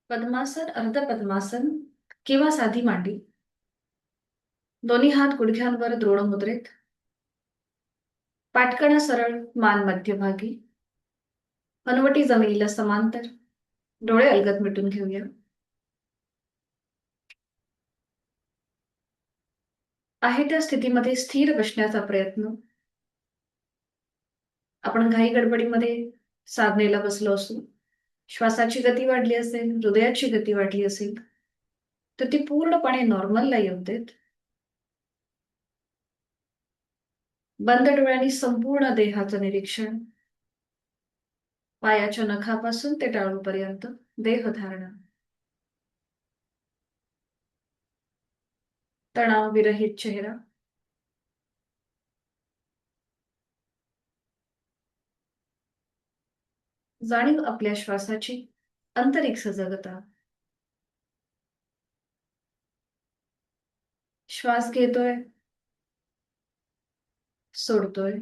पद्मासन, अर्धपद्मासन किंवा साधी मांडी. दोन्ही हात गुडघ्यांवर द्रोण मुद्रेत. पाठकणा सरळ, मान मध्यभागी. हनुवटी जमिनीला समांतर. डोळे अलगद मिटून घेऊया. आहे त्या स्थितीमध्ये स्थिर बसण्याचा प्रयत्न. आपण घाई गडबडीमध्ये साधनेला बसलो असू. श्वासाची गती वाढली असेल, हृदयाची गती वाढली असेल, तर ती पूर्णपणे नॉर्मलला येऊ देत. बंद डोळ्यांनी संपूर्ण देहाचं निरीक्षण. पायाच्या नखापासून ते टाळूपर्यंत देहधारणा. तणाव विरहित चेहरा. जाणीव आपल्या श्वासाची, आंतरिक सजगता. श्वास घेतोय, सोडतोय.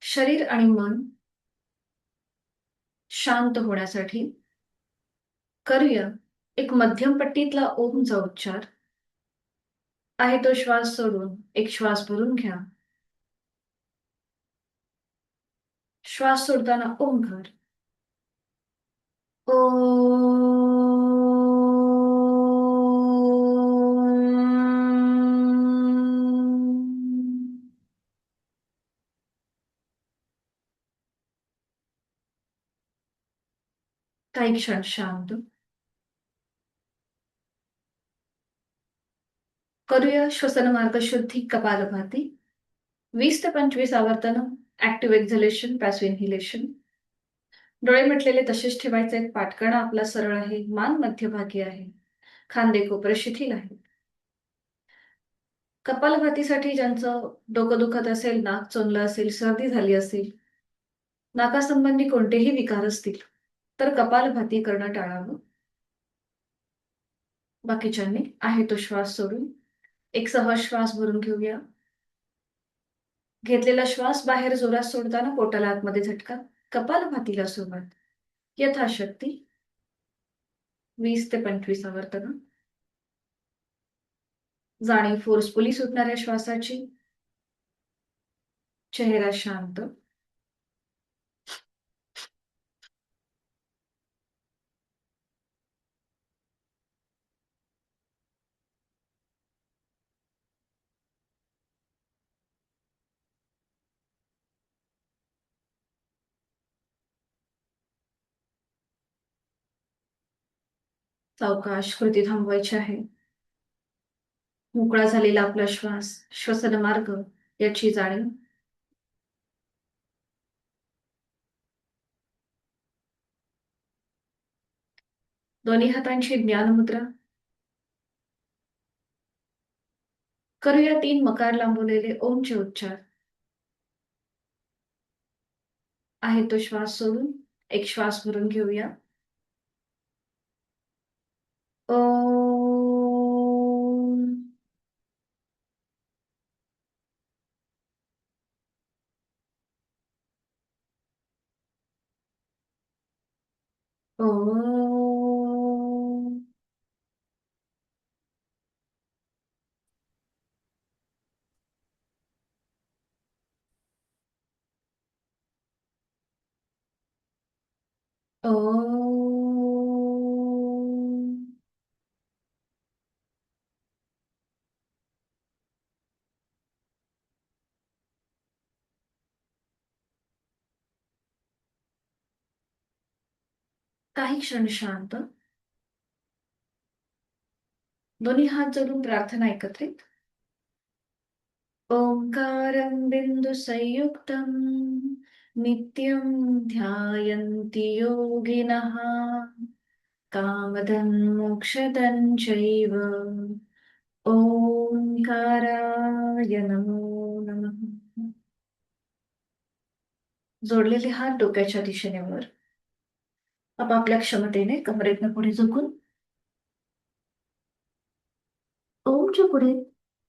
शरीर आणि मन शांत होण्यासाठी करूया एक मध्यम पट्टीतला ओमचा उच्चार. आहे तो श्वास सोडून एक श्वास भरून घ्या. श्वास सोडताना ओंकार. ओ. काही क्षण शांत. करूया श्वसन मार्ग शुद्धी कपालभाती. 20 ते 25 आवर्तन. Active exhalation, passive inhalation. डोळे मिटलेले तसेच ठेवायचे. पाठकणा आपला सरळ आहे, मान मध्यभागी आहे, खांदे कोपरे शिथिल आहेत. कपालभातीसाठी ज्यांचं डोकं दुखत असेल, नाक चोंदलं असेल, सर्दी झाली असेल, नाकासंबंधी कोणतेही विकार असतील, तर कपालभाती करणं टाळावं. बाकीच्यांनी आहे तो श्वास सोडून एक सहज श्वास भरून घेऊया. घेतलेला श्वास बाहेर जोरात सोडताना पोटाला आतमध्ये झटका. कपालभातीला सुरुवात. यथाशक्ती 20 ते 25 आवर्तन. जाणीव फोर्सफुली सुटणाऱ्या श्वासाची. चेहरा शांत. सावकाश कृती थांबवायची आहे. मोकळा झालेला आपला श्वास, श्वसन मार्ग याची जाणीव. दोन्ही हातांची ज्ञान मुद्रा. करूया 3 मकार लांबवलेले ओमचे उच्चार. आहे तो श्वास सोडून एक श्वास भरून घेऊया. ओम. ओम. ओम. काही क्षण शांत. दोन्ही हात जोडून प्रार्थना एकत्रित. ओंकारं बिन्दुसंयुक्तं नित्यं ध्यायन्ति योगिनः कामदं मोक्षदं चैव. ओंकाराय नमो नमः. जोडलेले हात डोक्याच्या दिशेने वर. आपापल्या क्षमतेने कमरेतनं पुढे झुकून ओमच्या पुढे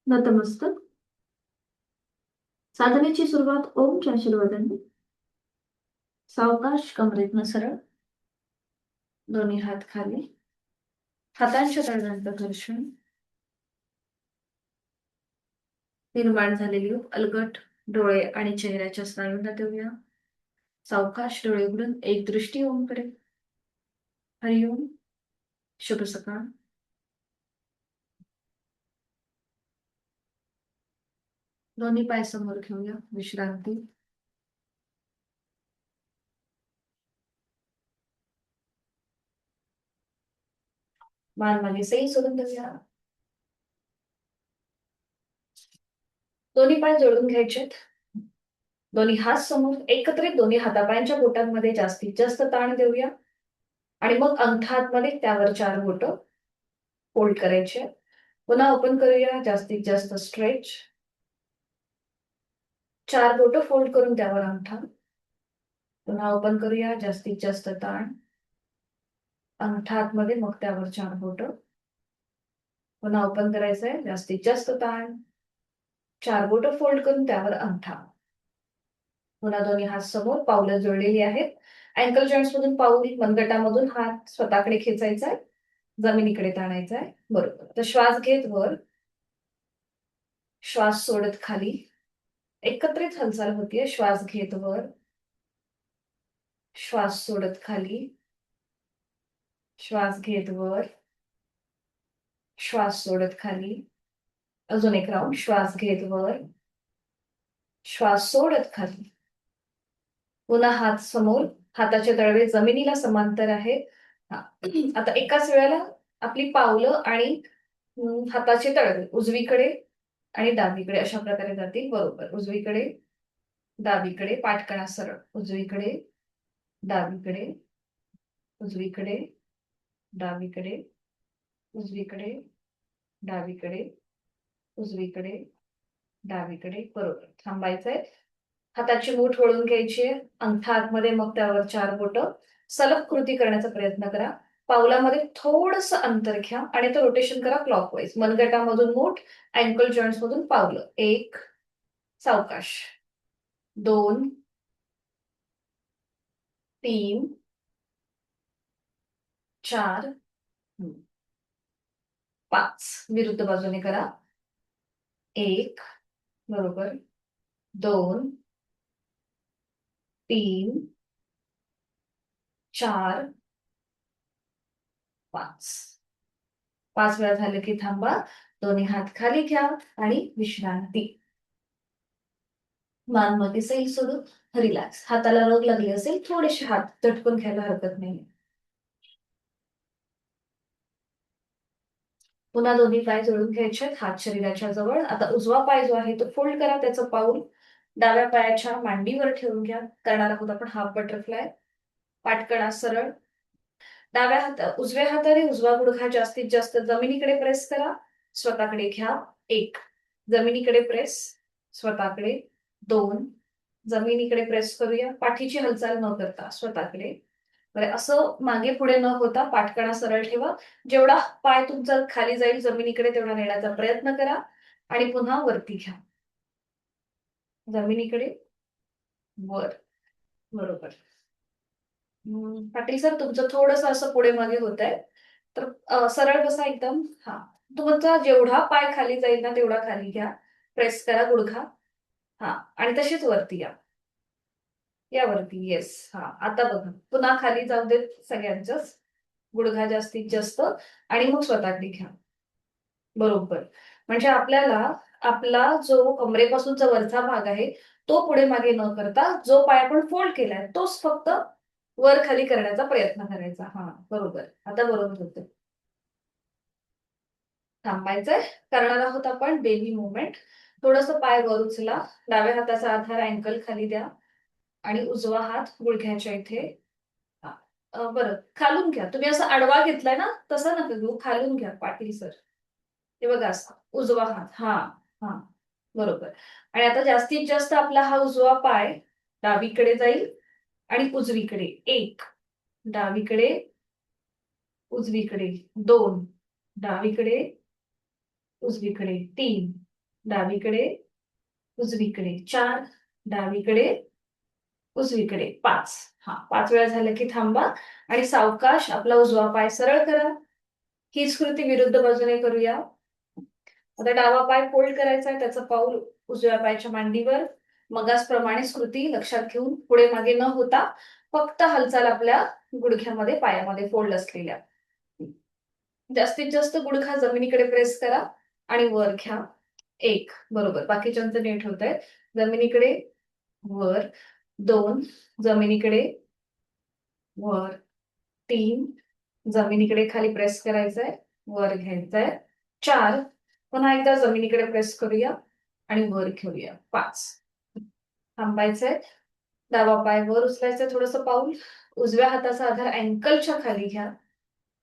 नतमस्तक. साधनेची सुरुवात ओमच्या आशीर्वादाने. सावकाश कमरेतनं सरळ. दोन्ही हात खाली. हातांच्या तळव्यांचं घर्षण. निर्माण झालेली अलगट डोळे आणि चेहऱ्याच्या स्नायूंना देऊया. सावकाश डोळे उघडून एक दृष्टी ओमकडे. हरिओम. शुभ सकाळ. दोन्ही पाय समोर घेऊया. विश्रांती. मान मागे सही सोडून देऊया. दोन्ही पाय जोडून घ्यायचेत. दोन्ही हात समोर एकत्रित दोन्ही हातापायांच्या बोटांमध्ये जास्तीत जास्त ताण देऊया. आणि मग अंगठातमध्ये त्यावर 4 बोट फोल्ड करायचे. पुन्हा ओपन करूया. जास्तीत जास्त स्ट्रेच. 4 बोट फोल्ड करून त्यावर अंगठा. पुन्हा ओपन करूया. जास्तीत जास्त ताण. अंगठा आतमध्ये मग त्यावर 4 बोट. पुन्हा ओपन करायचंय. जास्तीत जास्त ताण. 4 बोट फोल्ड करून त्यावर अंगठा. पुन्हा दोन्ही हात समोर. पावलं जोडलेली आहेत. अँकल जॉईंट्स मधून पाऊल, मनगटामधून हात स्वतःकडे खेचायचाय. जमिनीकडे ताणायचाय. बरोबर. तर श्वास घेत वर. श्वास सोडत खाली. एकत्रित हालचाल होतीये. श्वास घेत वर. श्वास सोडत खाली. श्वास घेत वर. श्वास सोडत खाली. अजून एक राऊंड. श्वास घेत वर. श्वास सोडत खाली. पुन्हा हात समोर. हाताचे तळवे जमिनीला समांतर आहेत. आता एकाच वेळेला आपली पावलं आणि हाताचे तळवे उजवीकडे आणि डावीकडे अशा प्रकारे जातील. बरोबर. उजवीकडे डावीकडे. पाठकणा सरळ. उजवीकडे डावीकडे. उजवीकडे डावीकडे. उजवीकडे डावीकडे. उजवीकडे डावीकडे. बरोबर. थांबायचंय. हाताची मूठ वळून घ्यायची. अंगठा आतमध्ये मग त्यावर 4 बोट. सलग कृती करण्याचा प्रयत्न करा. पावलामध्ये थोडंसं अंतर घ्या आणि आता रोटेशन करा क्लॉकवाईज. मनगटामधून मूठ, अँकल जॉईंट्स मधून पावलं. 1 सावकाश. 2 3 4 5 विरुद्ध बाजूने करा. 1 बरोबर. 2 3 4 5 5 वेळा झालं की थांबा. दोन्ही हात खाली घ्या आणि विश्रांती. मान मध्ये सैल सोडून रिलॅक्स. हाताला रग लागली असेल थोडेसे हात झटकून घ्यायला हरकत नाही. पुन्हा दोन्ही पाय जोडून घ्यायचे. हात शरीराच्या जवळ. आता उजवा पाय जो आहे तो फोल्ड करा. त्याचं पाऊल डाव्या पायाच्या मांडीवर ठेवून घ्या. करणार आहोत आपण हाफ बटरफ्लाय. पाठकणा सरळ. उजव्या हाताने उजवा गुडघा जास्तीत जास्त जमिनीकडे प्रेस करा. स्वतःकडे घ्या. 1 जमिनीकडे प्रेस. स्वतःकडे. 2 जमिनीकडे प्रेस करूया. पाठीची हालचाल न करता स्वतःकडे. बरं. असं मागे पुढे न होता पाठकणा सरळ ठेवा. जेवढा पाय तुमचा खाली जाईल जमिनीकडे तेवढा नेण्याचा प्रयत्न करा आणि पुन्हा वरती घ्या. जमिनीकडे वर. बरोबर. पाटील सर तुमचं थोडंसं असं पुढे मागे होत आहे. तर सरळ बसा एकदम. हा. तुमचा जेवढा पाय खाली जाईल ना तेवढा खाली घ्या. प्रेस करा गुडघा. हा. आणि तशीच वरती या. यावरती. येस. हा. आता बघा. पुन्हा खाली जाऊ देत सगळ्यांचंच. गुडघा जास्तीत जास्त आणि मग स्वतःकडे घ्या. बरोबर. म्हणजे आपल्याला आपला जो कमरेपासूनचा वरचा भाग आहे तो पुढे मागे न करता जो पाय आपण फोल्ड केलाय तोच फक्त वर खाली करण्याचा प्रयत्न करायचा. हा. बरोबर. आता बरोबर होतं. थांबायचंय. करणार आहोत आपण बेबी मुवमेंट. थोडंसं पाय वर उचला. डाव्या हाताचा आधार अँकल खाली द्या आणि उजवा हात गुडघ्याच्या इथे. बरं. खालून घ्या. तुम्ही असं आडवा घेतलाय ना तसं नका घेऊ. खालून घ्या पाटील सर. हे बघा असं. उजवा हात. हा. हा. बरोबर. आणि आता जास्तीत जास्त आपला हा उजवा पाय डावीकडे जाईल आणि उजवीकडे. 1 डावीकडे. उजवीकडे. 2 डावीकडे. उजवीकडे. 3 डावीकडे. उजवीकडे 4, डावीकडे उजवीकडे 5. हा, 5 वेळा झालं की थांबा आणि सावकाश आपला उजवा पाय सरळ करा. हीच कृती विरुद्ध बाजूने करूया. आता डावा पाय फोल्ड करायचा आहे, त्याचं पाऊल उजव्या पायाच्या मांडीवर. मगासप्रमाणेच कृती लक्षात घेऊन पुढे मागे न होता फक्त हालचाल आपल्या गुडघ्यामध्ये पायामध्ये फोल्ड असलेल्या. जास्तीत जास्त गुडघा जमिनीकडे प्रेस करा आणि वर घ्या. 1, बरोबर. बाकीच्यांचं नीट होत आहे. जमिनीकडे वर. 2, जमिनीकडे वर. 3, जमिनीकडे खाली प्रेस करायचंय, वर घ्यायचंय. 4, पुन्हा एकदा जमिनीकडे प्रेस करूया आणि वर घेऊया. 5, थांबायचंय. डावा पाय वर उचलायचंय थोडंसं पाऊल. उजव्या हाताचा आधार अँकलच्या खाली घ्या.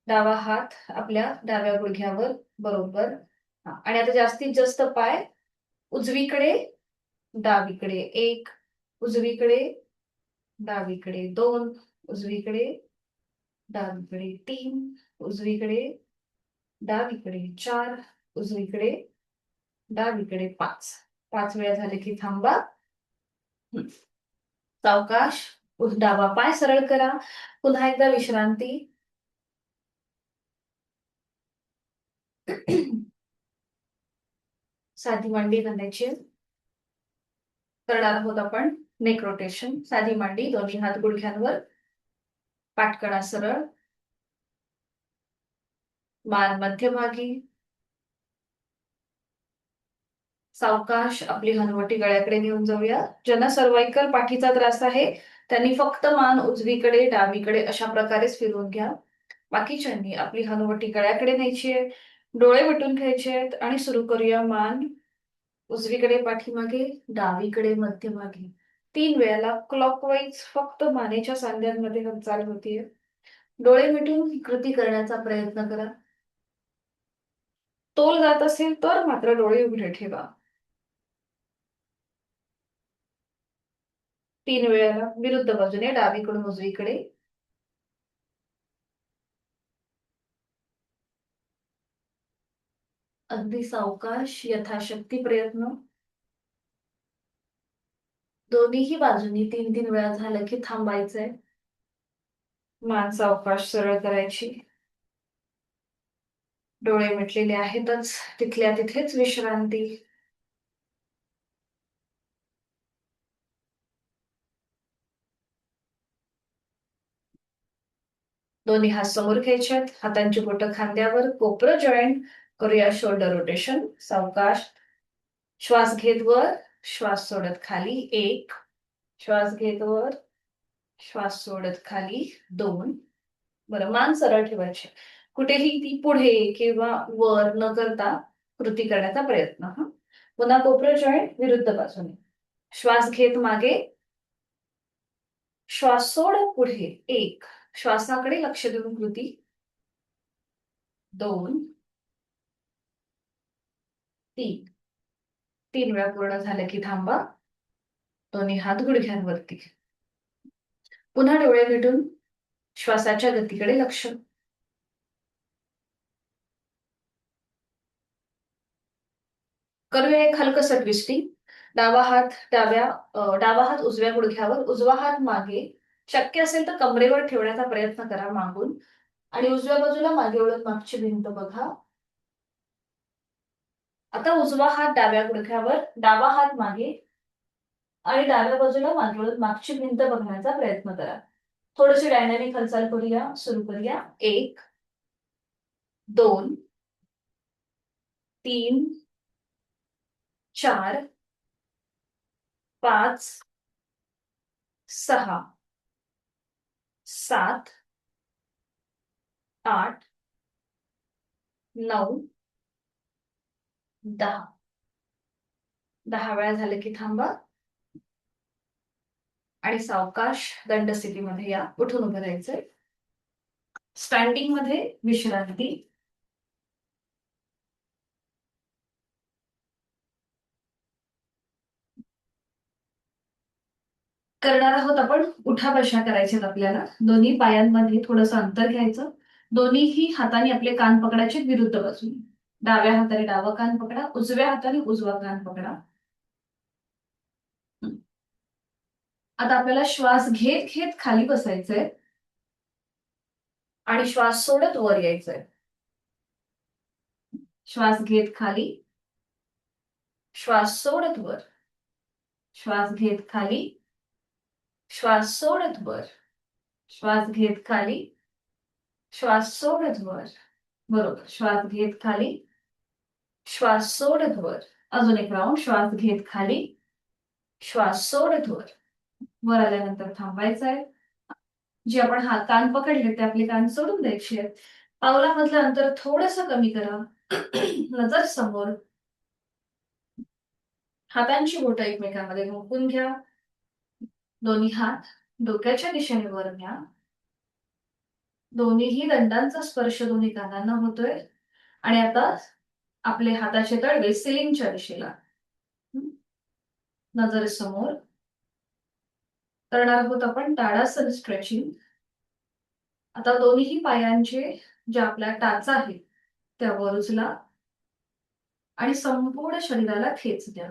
डावा हात आपल्या डाव्या गुडघ्यावर, बरोबर. आणि आता जास्तीत जास्त पाय उजवीकडे डावीकडे. 1, उजवीकडे डावीकडे. 2, उजवीकडे डावीकडे. 3, उजवीकडे डावीकडे. 4, उजवीकडे डावीकडे. 5. 5 वेळा झाले की थांबा. सावकाश डावा पाय सरळ करा. पुन्हा एकदा विश्रांती. साधी मांडी घालायची. करणार आहोत आपण नेक रोटेशन. साधी मांडी, दोन्ही हात गुडघ्यांवर, पाठकडा सरळ, मान मध्यभागी. सावकाश आपली हनुवटी गळ्याकडे घेऊन जाऊया. ज्यांना सर्वायकल पाठीचा त्रास आहे त्यांनी फक्त मान उजवीकडे डावीकडे अशा प्रकारेच फिरवून घ्या. बाकीच्यांनी आपली हनुवटी गळ्याकडे न्यायची आहे, डोळे मिटून घ्यायचे आहेत आणि सुरू करूया. मान उजवीकडे पाठीमागे, डावीकडे मध्यभागी. 3 वेळेला क्लॉकवाईज फक्त मानेच्या सांध्यांमध्ये हालचाल होतीये. डोळे मिटून ही कृती करण्याचा प्रयत्न करा. तोल जात असेल तर मात्र डोळे उघडे ठेवा. 3 वेळेला विरुद्ध बाजूने, डावीकडून उजवीकडे. अगदी सावकाश, यथाशक्ती प्रयत्न. दोन्हीही बाजूनी 3-3 वेळा झालं की थांबायचंय. मान सावकाश सरळ करायची. डोळे मिटलेले आहेतच, तिथल्या तिथेच विश्रांती. दोन्ही हात समोर घ्यायचे, हातांची बोटं खांद्यावर, कोपरं जॉईंट. करूया शोल्डर रोटेशन. सावकाश श्वास घेत वर, श्वास सोडत खाली. 1, श्वास घेत वर, श्वास सोडत खाली. 2. बरं, मान सरळ ठेवायची. कुठेही ती पुढे किंवा वर न करता कृती करण्याचा प्रयत्न. पुन्हा कोपरं जॉईंट विरुद्ध बाजूने. श्वास घेत मागे, श्वास सोडत पुढे. 1, श्वासाकडे लक्ष देऊन कृती. 2, 3. 3 वेळा पूर्ण झालं की थांबा. दोन्ही हात गुडघ्यांवरती. पुन्हा डोळे मिटून श्वासाच्या गतीकडे लक्ष. करूया एक हलकसं ट्विस्टिंग. डावा हात उजव्या गुडघ्यावर, उजवा हात मागे. शक्य असेल तर कमरेवर ठेवण्याचा प्रयत्न करा मागून. आणि उजव्या बाजूला मागे वळून मागची भिंत बघा. आता उजवा हात डाव्या गुडघ्यावर, डावा हात मागे आणि डाव्या बाजूला मागे वळून मागची भिंत बघण्याचा प्रयत्न करा. थोडीशी डायनॅमिक हालचाल करूया. सुरू करूया. 1, 2, 3, 4, 5, 6, 7, 8, 9, 10. 10 वेळा झाले की थांबा आणि सावकाश दंड स्थितीमध्ये या. उठून उभं राहायचंय. स्टँडिंग मध्ये विश्रांती. करणार आहोत आपण उठा बशा करायचे आपल्याला. दोन्ही पायांमध्ये थोडंसं अंतर घ्यायचं. दोन्हीही हाताने आपले कान पकडायचे विरुद्ध बाजूने. डाव्या हाताने डावा कान पकडा, उजव्या हाताने उजवा कान पकडा. आता आपल्याला श्वास घेत घेत खाली बसायचंय आणि श्वास सोडत वर यायचंय. श्वास घेत खाली, श्वास सोडत वर, श्वास घेत खाली, श्वास सोडत वर, श्वास घेत खाली, श्वास सोडत वर. बरोबर. श्वास घेत खाली, श्वास सोडत वर. अजून एक राऊंड. श्वास घेत खाली, श्वास सोडत वर. वर आल्यानंतर थांबायचंय. जे आपण कान पकडले ते आपले कान सोडून द्यायचे आहेत. पावलामधलं अंतर थोडस कमी करा. नजर समोर. हातांची बोटं एकमेकांमध्ये घुंपून घ्या. दोन्ही हात डोक्याच्या दिशेने वर घ्या. दोन्हीही दंडांचा स्पर्श दोन्ही कानांना होतोय. आणि आता आपले हाताचे तळवे सिलिंगच्या दिशेला. नजर समोर. करणार आहोत आपण ताडासन स्ट्रेचिंग. आता दोन्ही पायांचे ज्या आपल्या टाचा आहेत त्यावर उचला आणि संपूर्ण शरीराला खेच द्या.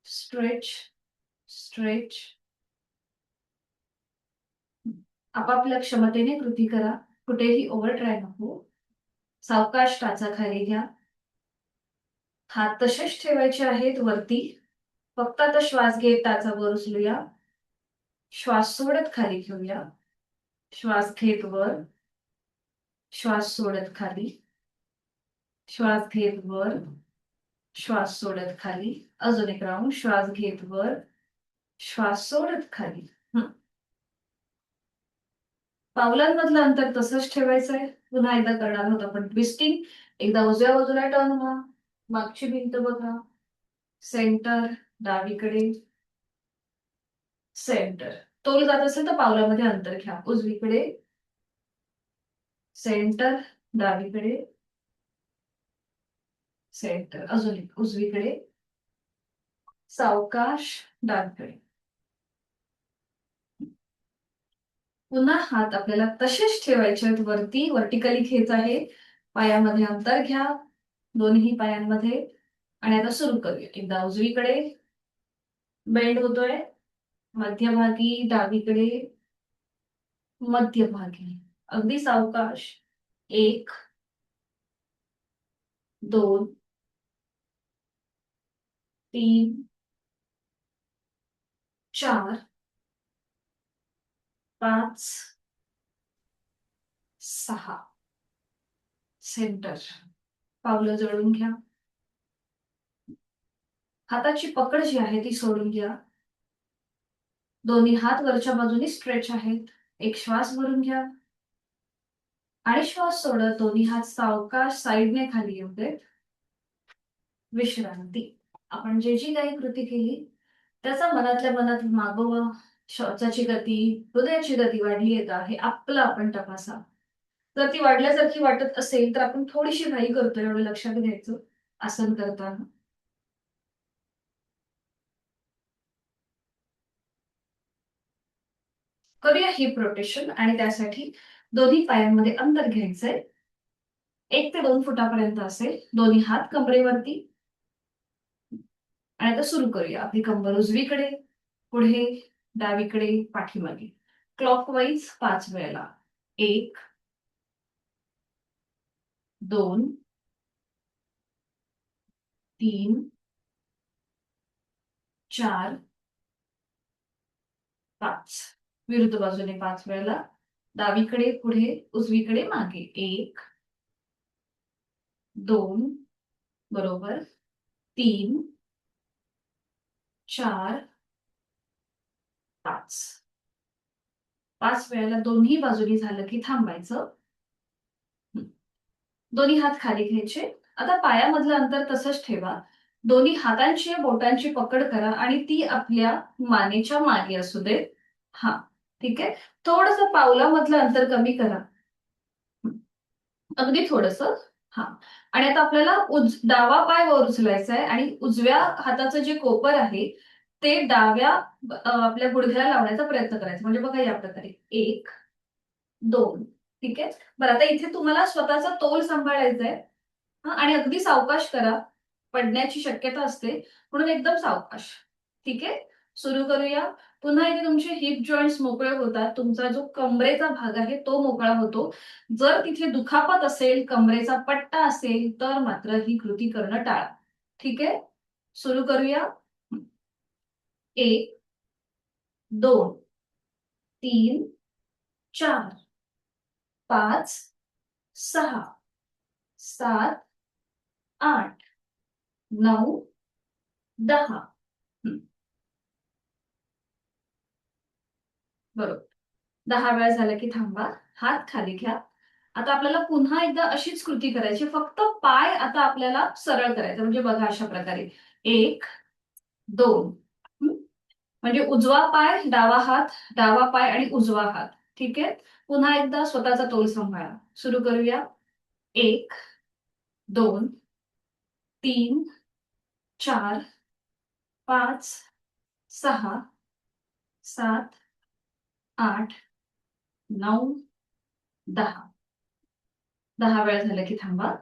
Stretch, stretch. आपापल्या क्षमतेने कृती करा. कुठेही ओव्हर ट्राय नको. सावकाश टाचा खाली घ्या. हात तसेच ठेवायचे आहेत वरती. फक्त आता श्वास घेत टाचा वर उचलूया. श्वास सोडत खाली घेऊया. श्वास घेत वर, श्वास सोडत खाली, श्वास घेत वर, श्वास सोडत खाली. अजून एक राऊंड. श्वास घेत वर, श्वास सोडत खाली. पावलांमधलं अंतर तसंच ठेवायचंय. पुन्हा एकदा करणार आहोत आपण ट्विस्टिंग. एकदा उजव्या बाजूला टर्न व्हा. मागची भिंत बघा. सेंटर, डावीकडे, सेंटर. तोल जात असेल तर पावलामध्ये अंतर घ्या. उजवीकडे, सेंटर, डावीकडे, सेंटर. अजून एक. उजवीकडे, सावकाश, डावीकडे. पुन्हा हात आपल्याला तसेच ठेवायचे आहेत वरती. वर्टिकली खेच आहे. पायामध्ये अंतर घ्या दोन्ही पायांमध्ये. आणि आता सुरू करूया. एकदा उजवीकडे बेंड होतोय. मध्यभागी, डावीकडे, मध्यभागी. अगदी सावकाश. 1, 2, 3, 4, 5, 6. सेंटर. पावलं जळून घ्या. हाताची पकड जी आहे ती सोडून घ्या. दोन्ही हात वरच्या बाजूने स्ट्रेच आहेत. एक श्वास भरून घ्या आणि श्वास सोडत दोन्ही हात सावकाश साईडने खाली येऊ देत. विश्रांती. आपण जी काही कृती केली त्याचा मनातल्या मनात मागोवा. श्वासाची गती, हृदयाची गती वाढली आहे का हे आपलं आपण तपासा. जर ती वाढल्यासारखी वाटत असेल तर आपण थोडीशी घाई करतो एवढं लक्षात घ्यायचं आसन करताना. करूया हिप रोटेशन. आणि त्यासाठी दोन्ही पायांमध्ये अंतर घ्यायचंय. 1 ते 2 फुटापर्यंत असेल. दोन्ही हात कमरेवरती. आणि आता सुरू करूया. आपली कंबर उजवीकडे, पुढे, डावीकडे, पाठीमागे. क्लॉकवाईज 5 वेळेला. 1, 2, 3, 4, 5. विरुद्ध बाजूने 5 वेळेला. डावीकडे, पुढे, उजवीकडे, मागे. 1, 2, बरोबर, 3, 4, 5. 5 वेळेला दोन्ही बाजूनी झालं की थांबायचं. दोन्ही हात खाली घ्यायचे. आता पायामधलं अंतर तसंच ठेवा. दोन्ही हातांची बोटांची पकड करा आणि ती आपल्या मानेच्या मागे असू दे. हा, ठीक आहे. थोडस पावलामधलं अंतर कमी करा. अगदी थोडस. हा. आणि आता आपल्याला डावा पाय वर उचलायचा आहे आणि उजव्या हाताचं जे कोपर आहे ते डाव्या आपल्या गुडघ्याला लावण्याचा प्रयत्न करायचा. म्हणजे बघा या प्रकारे. 1, 2. ठीक आहे. बरं, आता इथे तुम्हाला स्वतःचा तोल सांभाळायचा आहे. आणि अगदी सावकाश करा. पडण्याची शक्यता असते म्हणून एकदम सावकाश. ठीक आहे. सुरू करूया. पुन्हा इथे तुमचे हिप जॉईंट्स मोकळे होतात. तुमचा जो कमरेचा भाग आहे तो मोकळा होतो. जर तिथे दुखापत असेल, कमरेचा पट्टा असेल, तर मात्र ही कृती करणं टाळा. ठीक आहे, सुरू करूया. 1, 2, 3, 4, 5, 6, 7, 8, 9, 10. बरोबर. 10 वेळा झालं की थांबा. हात खाली घ्या. आता आपल्याला पुन्हा एकदा अशीच कृती करायची. फक्त पाय आता आपल्याला सरळ करायचा. म्हणजे बघा अशा प्रकारे. 1, 2. म्हणजे उजवा पाय, डावा हात, डावा पाय आणि उजवा हात. ठीक आहे? पुन्हा एकदा स्वतःचा तोल सांभाळा. सुरू करूया. 1, 2, 3, 4, 5, 6, 7, 8, 9, 10. 10 वेळा झालं की थांबा.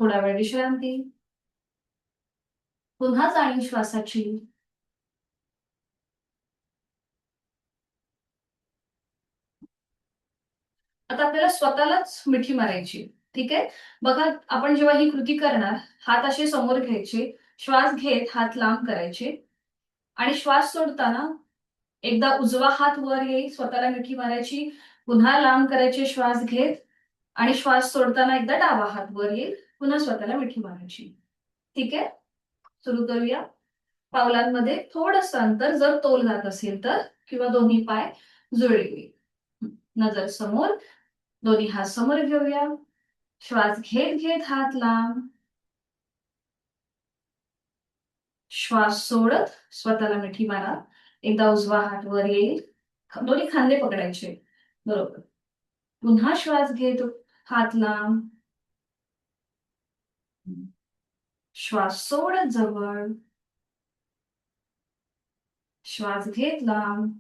थोडा वेळ विश्रांती. पुन्हा जाणीव श्वासाची. आता आपल्याला स्वतःलाच मिठी मारायची. ठीक आहे? बघा, आपण जेव्हा ही कृती करणार, हात असे समोर घ्यायचे, श्वास घेत हात लांब करायचे आणि श्वास सोडताना एकदा उजवा हात वर येईल, स्वतःला मिठी मारायची, पुन्हा लांब करायचे श्वास घेत आणि श्वास सोडताना एकदा डावा हात वर येईल, पुन्हा स्वतःला मिठी मारायची. ठीक आहे? सुरू करूया. पावलांमध्ये थोडंसं अंतर जर तोल जात असेल तर, किंवा दोन्ही पाय जुळले होईल. नजर समोर, दोन्ही हात समोर घेऊया. श्वास घेत घेत हात लांब. श्वास सोडत स्वतःला मिठी मारा. एकदा उजवा हात वर येईल, दोन्ही खांदे पकडायचे. बरोबर. पुन्हा श्वास घेत हात लांब. श्वास सोडत जवळ. श्वास घेत लांब.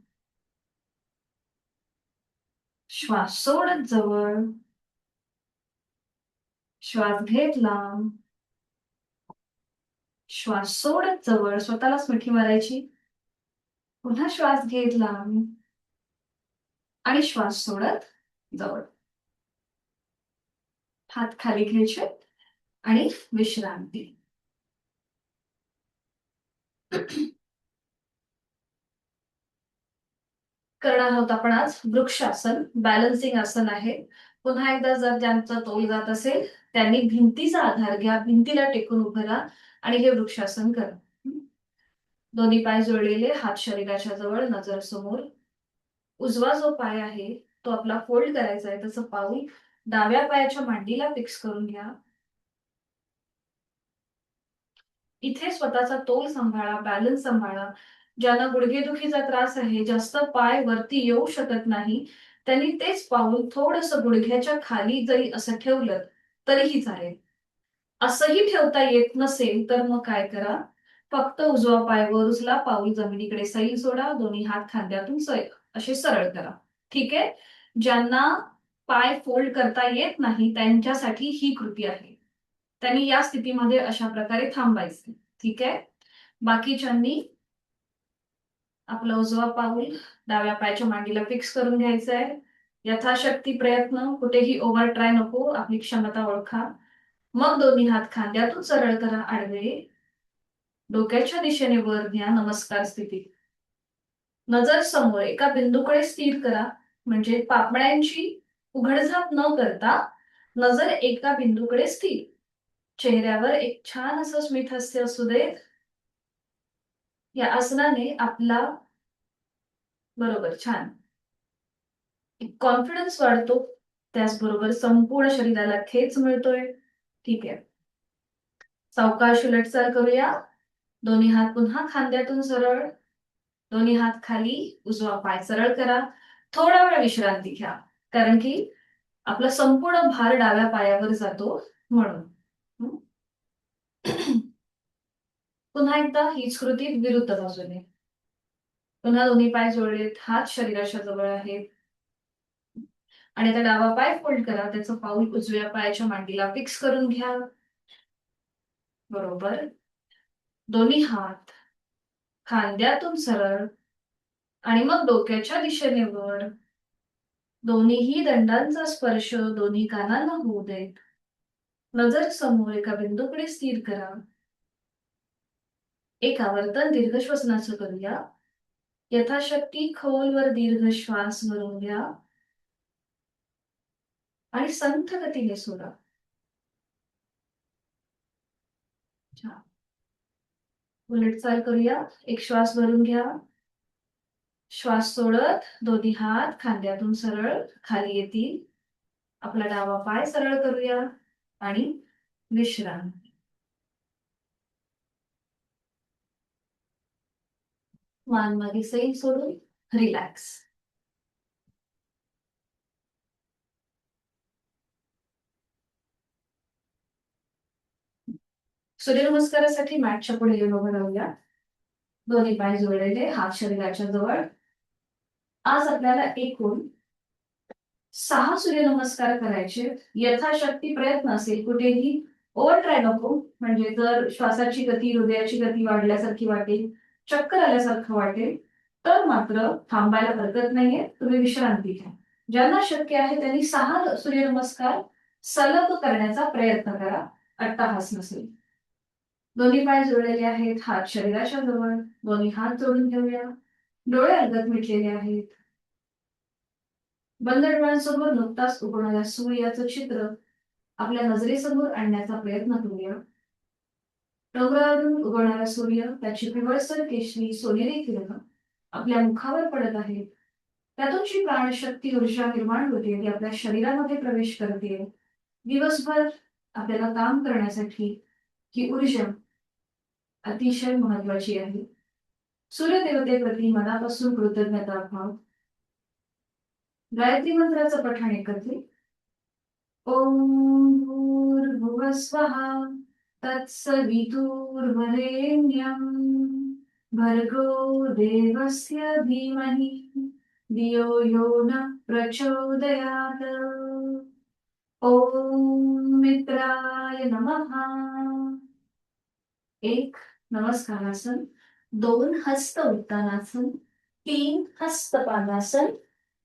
श्वास सोडत जवळ. श्वास घेत लांब. श्वास सोडत जवळ. स्वतःलाच मिठी मारायची. पुन्हा श्वास घेत लांब आणि श्वास सोडत जवळ. हात खाली घ्यायचे आणि विश्रांती. करणार आहोत आपण आज वृक्षासन. बॅलन्सिंग आसन आहे. पुन्हा एकदा, जर ज्यांचा तोल जात असेल त्यांनी भिंतीचा आधार घ्या, भिंतीला टेकून उभं राहा आणि हे वृक्षासन करा. दोन्ही पाय जोडलेले, हात शरीराच्या जवळ, नजर समोर. उजवा जो पाय आहे तो आपला फोल्ड करायचा आहे, तसं पाऊल डाव्या पायाच्या मांडीला फिक्स करून घ्या. इथे स्वतःचा तोल सांभाळा, बॅलन्स सांभाळा. ज्यांना गुडघेदुखीचा त्रास आहे, जास्त पाय वरती येऊ शकत नाही, त्यांनी तेच पाऊल थोडंसं गुडघ्याच्या खाली जरी असं ठेवलं तरीही चालेल. असंही ठेवता येत नसेल तर मग काय करा, फक्त उजवा पाय वर उचला, पाऊल जमिनीकडे सैल सोडा, दोन्ही हात खांद्यातून असे सरळ करा. ठीक आहे? ज्यांना पाय फोल्ड करता येत नाही त्यांच्यासाठी ही कृती आहे. त्यांनी या स्थितीमध्ये अशा प्रकारे थांबायचे. ठीक आहे? बाकीच्यांनी आपलं उजवा पाऊल डाव्या पायाच्या मांडीला फिक्स करून घ्यायचं आहे. यथाशक्ती प्रयत्न, कुठेही ओव्हर ट्राय नको, आपली क्षमता ओळखा. मग दोन्ही हात खांद्यातून सरळ करा, आडवे. डोक्याच्या दिशेने वर घ्या, नमस्कार स्थिती. नजर समोर एका बिंदूकडे स्थिर करा. म्हणजे पापण्यांची उघडझाप न करता नजर एका बिंदूकडे स्थिर. चेहऱ्यावर एक छान असं स्मित हास्य असू देत. या आसनाने आपला, बरोबर, छान, कॉन्फिडन्स वाढतो. त्याचबरोबर संपूर्ण शरीराला खेच मिळतोय. ठीक आहे. सावकाश उलटचाल करूया. दोन्ही हात पुन्हा खांद्यातून सरळ. दोन्ही हात खाली, उजवा पाय सरळ करा. थोडा वेळ विश्रांती घ्या, कारण की आपला संपूर्ण भार डाव्या पायावर जातो म्हणून. पुन्हा एकदा हीच कृती विरुद्ध बाजूने. पुन्हा दोन्ही पाय जोडलेत, हात शरीराच्या जवळ आहेत आणि आता डावा पाय फोल्ड करा. त्याचं पाऊल उजव्या पायाच्या मांडीला फिक्स करून घ्या. बरोबर. दोन्ही हात खांद्यातून सरळ आणि मग डोक्याच्या दिशेने वर. दोन्हीही दंडांचा स्पर्श दोन्ही कानांना होऊ देत. नजर समोर एका बिंदूकडे स्थिर करा. एक आवर्तन दीर्घ श्वसनाचं करूया. यथाशक्ती खोलवर दीर्घ श्वास भरून घ्या आणि संथ गतीने सोडा. उलट चाल करूया. एक श्वास भरून घ्या. श्वास सोडत दोन्ही हात खांद्यातून सरळ खाली येतील. आपला डावा पाय सरळ करूया आणि विश्राम. मान मागे सैल सोडून रिलॅक्स. सूर्यनमस्कारासाठी मॅटच्या पुढे येऊन उभं राहूया. दोन्ही पाय जोडलेले, हात शरीराच्या जवळ. आज आपल्याला एकूण 6 सूर्यनमस्कार करायचे. यथाशक्ती प्रयत्न असेल, कुठेही ओव्हर ट्राय नको. म्हणजे जर श्वासाची गती, हृदयाची गती वाढल्यासारखी वाटेल, चक्कर आल्यासारखं वाटेल, तर मात्र थांबायला हरकत नाहीये. तुम्ही विश्रांती घ्या. ज्यांना शक्य आहे त्यांनी 6 सूर्यनमस्कार सलग करण्याचा प्रयत्न करा. अट्टाहास नसेल. दोन्ही पाय जोडलेले आहेत, हात शरीराच्या जवळ. दोन्ही हात जोडून घेऊया. डोळे अलगद मिटलेले आहेत. बंद डोळ्यांसमोर नुकताच उगवणाऱ्या सूर्याचं चित्र आपल्या नजरेसमोर आणण्याचा प्रयत्न करूया. डोंगरावरून उगवणारा सूर्य, त्याची पिवळसर केशरी सोनेरी किरण आपल्या मुखावर पडत आहेत. त्यातून जी प्राणशक्ती, ऊर्जा निर्माण होते ती आपल्या शरीरामध्ये प्रवेश करते. दिवसभर आपल्याला काम करण्यासाठी ही ऊर्जा अतिशय महत्वाची आहे. सूर्यदेवतेप्रती मनापासून कृतज्ञता भाव. गायत्री मंत्राचं पठण एकत्रित. ओम भूर्भुवः स्वः तत्सवितुर्वरेण्यं भर्गो देवस्य धीमहि धियो यो नः प्रचोदयात्. ओम मित्राय नमः. 1 नमस्कारासन, 2 हस्त उत्तानासन, 3 हस्त पादासन,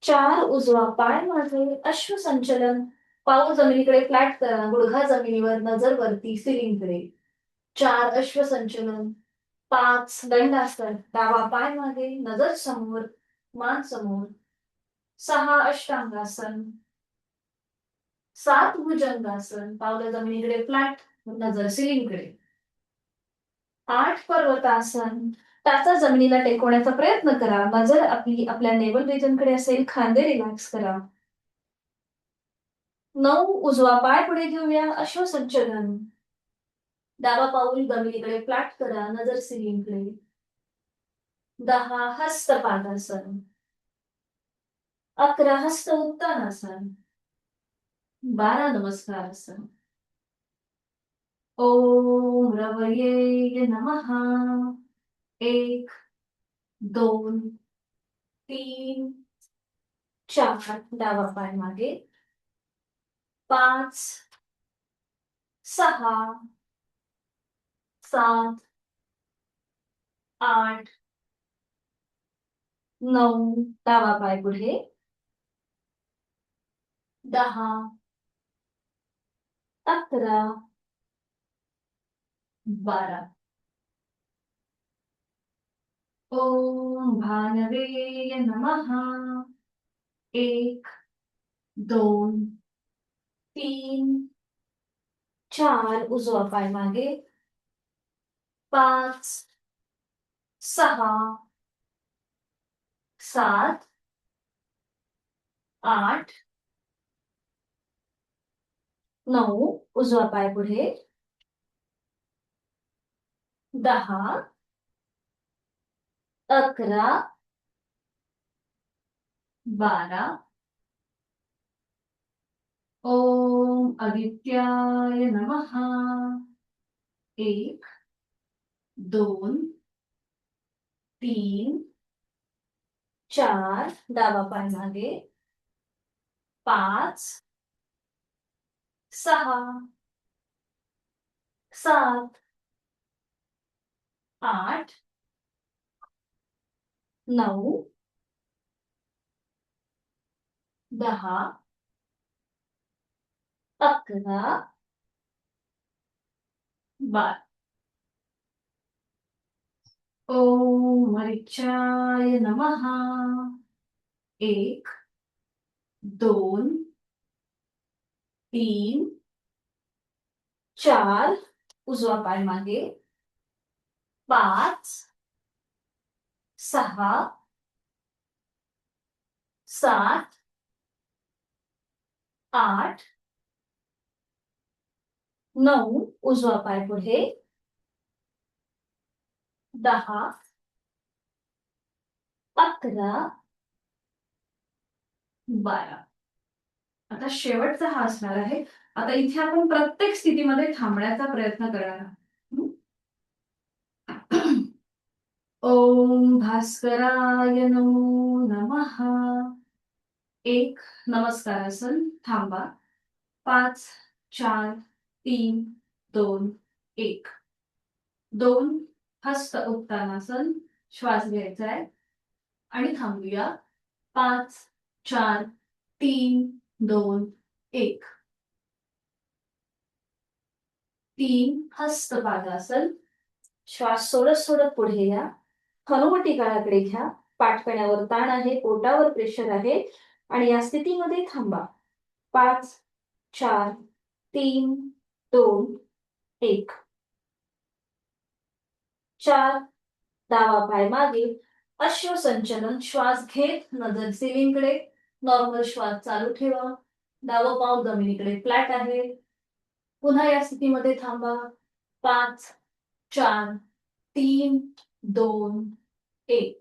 4 उजवा पाय मागे अश्वसंचलन. पाऊल जमिनीकडे फ्लॅट करा, गुडघा जमिनीवर, नजर वरती सिलिंगकडे. 4 अश्वसंचलन. 5 दंडासन, डावा पाय मागे, नजर समोर, मान समोर. 6 अष्टांगासन. 7 भुजंगासन, पावलं जमिनीकडे फ्लॅट, नजर सिलिंगकडे. 8 पर्वतासन, टाचा जमिनीला टेकवण्याचा प्रयत्न करा. नजर आपली आपल्या नेवल रिजनकडे असेल, खांदे रिलॅक्स करा. 9 उजवा पाय पुढे घेऊया, अश्वसंचलन. डावा पाऊल जमिनीकडे फ्लॅट करा, नजर सिलिंगकडे. 10 हस्त पादासन. 11 हस्त उत्तानासन. 12 नमस्कारासन. ओम रवये नमः. 1 2 3 4 डावा पाय मागे. 5 6 7 8 9 डावा पाय पुढे. 10 11 12. ओम भानवे नमः. 1 2 3 4 उजवा पाय मागे. 5 6 7 8 9 उजवा पाय पुढे. 10 11 12. ओम आदित्याय नमः. 1 2 3 4 डावा पाय मागे. 5 6 7 8 9 10 11 12. ओम मरिचाय नमः. 1 2 3 4 उजवा पाय मागे. 5 6 7 8 9 उजवा पाय पुढे. 10 11 12. आता शेवटचा हा असणार आहे. आता इथे आपण प्रत्येक स्थितीमध्ये थांबण्याचा प्रयत्न करणार आहोत. ओम भास्कराय नमो नमः. 1 नमस्कारासन थांबा. 5 4 3 2 1. 2 हस्त उत्तानासन श्वास घ्यायचा आहे आणि थांबूया. 5 4 3 2 1. 3 हस्त पादासन श्वास सोडत सोडत पुढे या. हनुवटी काळाकडे घ्या. पाठकण्यावर ताण आहे, पोटावर प्रेशर आहे आणि या स्थितीमध्ये थांबा. 5 4 3 2 1. 4 डावा पाय मागे. अश्वसंचलन श्वास घेत नजर सिलिंगकडे. नॉर्मल श्वास चालू ठेवा. डावं पाव जमिनीकडे फ्लॅट आहे. पुन्हा या स्थितीमध्ये थांबा. 5 4 3 2 1.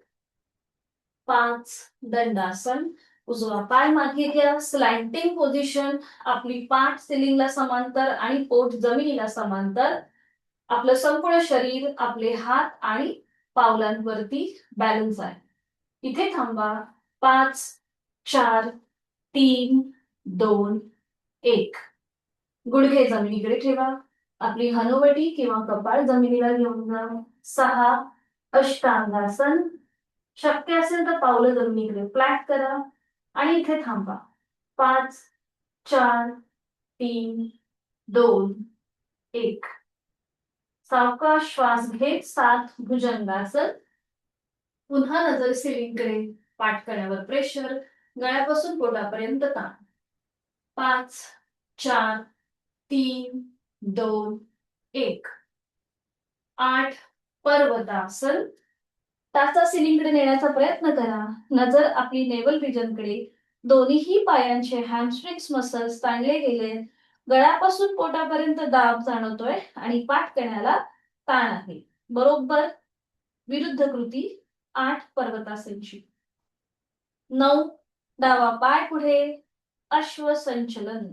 5 दंडासन. उजवा पाय मागे घ्या. स्लॅन्टिंग पोझिशन. आपली पाठ सिलिंगला समांतर आणि पोट जमिनीला समांतर. आपलं संपूर्ण शरीर, आपले हात आणि पावलांवरती बॅलन्स आहे. इथे थांबा. 5 4 3 2 1. गुडघे जमिनीकडे ठेवा. आपली हनुवटी किंवा कपाळ जमिनीला घेऊन जा. 6 अष्टांगासन. शक्य असेल तर पावलं जमिनीकडे फ्लॅट करा आणि इथे थांबा. 5 4 3 2 1. सावकाश श्वास घेत 7 भुजंगासन. पुन्हा नजर सिलिंगकडे. पाठकण्यावर प्रेशर. गळ्यापासून पोटापर्यंत ताण. 5 4 3 2 1. 8 पर्वतासन. टाचा सिलिंगकडे नेण्याचा प्रयत्न करा. नजर आपली नेवल रिजनकडे. दोन्हीही पायांचे हॅमस्ट्रिंग्स मसल्स ताणले गेले. गळ्यापासून पोटापर्यंत दाब जाणवतोय आणि पाठकण्याला ताण आहे. बरोबर विरुद्ध कृती 8 पर्वतासनची. 9 डावा पाय पुढे. अश्वसंचलन.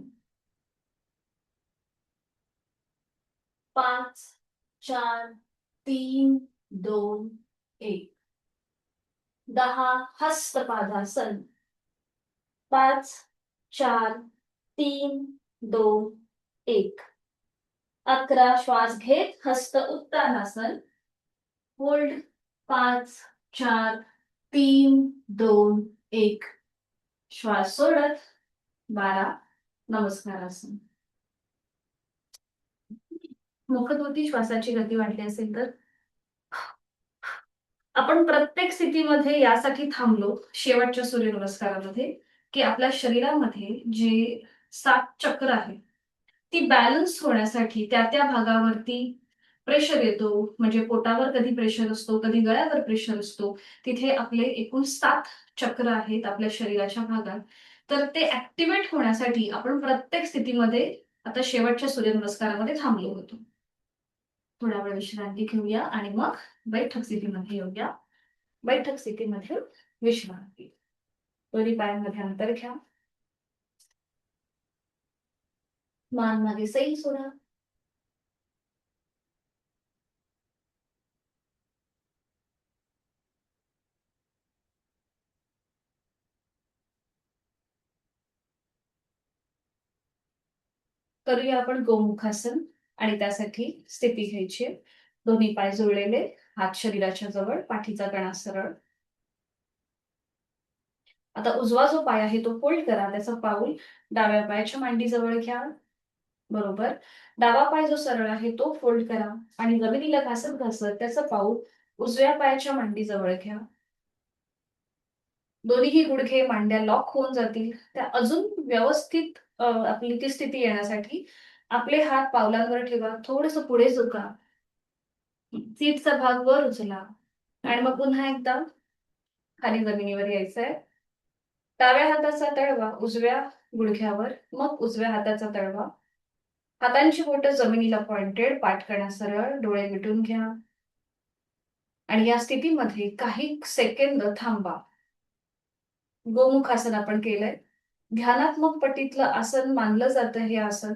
5 4 3 2 1. 10 हस्तपादासन. 5 4 3 2 1. 11 श्वास घेत हस्त उत्तानासन. होल्ड. 5 4 3 2 1. श्वास सोडत 12 नमस्कारासन. मुखद्वारी श्वासाची गती वाढली असेल तर आपण प्रत्येक स्थितीमध्ये यासाठी थांबलो शेवटच्या सूर्यनमस्कारामध्ये की आपल्या शरीरामध्ये जे 7 चक्र आहे ती बॅलन्स होण्यासाठी त्या त्या भागावरती प्रेशर येतो. म्हणजे पोटावर कधी प्रेशर असतो, कधी गळ्यावर प्रेशर असतो. तिथे आपले एकूण 7 चक्र आहेत आपल्या शरीराच्या भागात. तर ते ऍक्टिव्हेट होण्यासाठी आपण प्रत्येक स्थितीमध्ये आता शेवटच्या सूर्यनमस्कारामध्ये थांबलो होतो. थोडा वेळ विश्रांती घेऊया आणि मग बैठक स्थितीमध्ये येऊया. बैठक स्थितीमध्ये विश्रांती. दोन्ही पायांमध्ये अंतर घ्या. मान मागे सैल सोडा. करूया आपण गोमुखासन आणि त्यासाठी स्थिती घ्यायची. दोन्ही पाय जुळलेले, हात शरीराच्या जवळ, पाठीचा कणा सरळ. आता उजवा जो पाय आहे तो फोल्ड करा, त्याचं पाऊल डाव्या पायाच्या मांडीजवळ घ्या. बरोबर. डावा पाय जो सरळ आहे तो फोल्ड करा आणि जमिनीला घासत घासत त्याचं पाऊल उजव्या पायाच्या मांडीजवळ घ्या. दोन्हीही गुडघे मांड्या लॉक होऊन जातील. त्या अजून व्यवस्थित आपली ती स्थिती येण्यासाठी आपले हात पावलांवर ठेवा. थोडंसं पुढे झुका. सीटचा भाग वर उचला आणि मग पुन्हा एकदा खाली जमिनीवर यायचंय. डाव्या हाताचा तळवा उजव्या गुडघ्यावर, मग उजव्या हाताचा तळवा. हातांची बोटं जमिनीला पॉइंटेड, पाठ सरळ, डोळे मिटून घ्या आणि या स्थितीमध्ये काही सेकंद थांबा. गोमुखासन आपण केलंय. ध्यानात्मक पट्टीतलं आसन मानलं जातं हे आसन.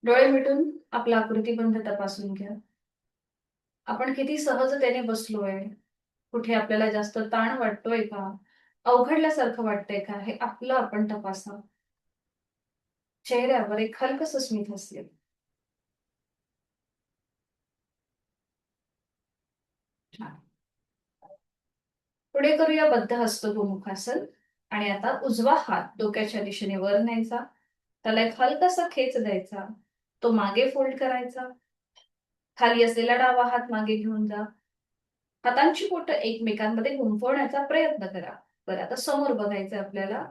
डोळे मिटून आपला आकृतिबंध तपासून घ्या. आपण किती सहजतेने बसलोय, कुठे आपल्याला जास्त ताण वाटतोय का, अवघडल्यासारखं वाटतंय का, हे आपलं आपण तपासा. चेहऱ्यावर एक हलकस स्मित हास्य. छान. पुढे करूया बद्ध हस्त गोमुखासन. आणि आता उजवा हात डोक्याच्या दिशेने वर न्यायचा, त्याला एक हलकासा खेच द्यायचा, तो मागे फोल्ड करायचा. खाली असलेला डावा हात मागे घेऊन जा. हातांची बोटं एकमेकांमध्ये गुंफवण्याचा प्रयत्न करा. बरं, आता समोर बघायचं आपल्याला.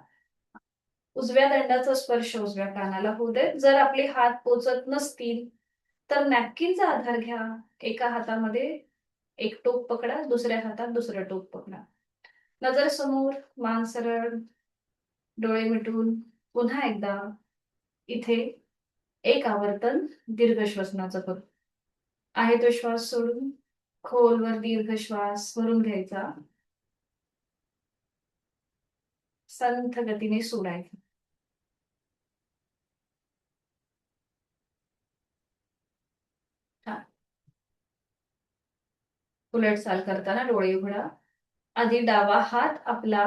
उजव्या दंडाचा स्पर्श उजव्या कानाला होऊ दे. जर आपले हात पोचत नसतील तर नॅपकिनचा आधार घ्या. एका हातामध्ये एक टोक पकडा, दुसऱ्या हातात दुसरं टोक पकडा. नजर समोर, मान सरळ, डोळे मिटून पुन्हा एकदा इथे एक आवर्तन दीर्घ श्वसनाचं करू. आहे तो श्वास सोडून खोलवर दीर्घ श्वास भरून घ्यायचा, संथ गतीने सोडायचा. छान. उलट चाल करताना डोळे उघडा. आधी डावा हात आपला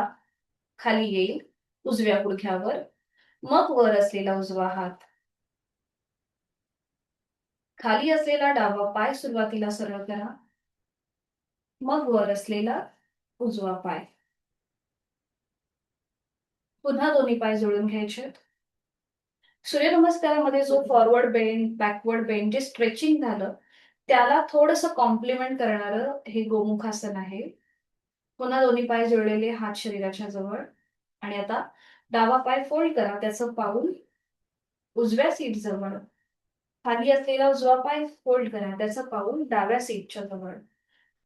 खाली येईल उजव्या गुडघ्यावर, मग वर असलेला उजवा हात. खाली असलेला डावा पाय सुरुवातीला सरळ करा, मग वर असलेला उजवा पाय. पुन्हा दोन्ही पाय जोडून घ्यायचे. सूर्यनमस्कारामध्ये जो फॉरवर्ड बेंड, बॅकवर्ड बेंड जे स्ट्रेचिंग झालं, त्याला थोडंसं कॉम्प्लिमेंट करणारं हे गोमुखासन आहे. पुन्हा दोन्ही पाय जोडलेले, हात शरीराच्या जवळ. आणि आता डावा पाय फोल्ड करा, त्याचं पाऊल उजव्या सीट जवळ. खाली असलेला उजवा पाय फोल्ड करा, त्याचं पाऊल डाव्या सीटच्या जवळ.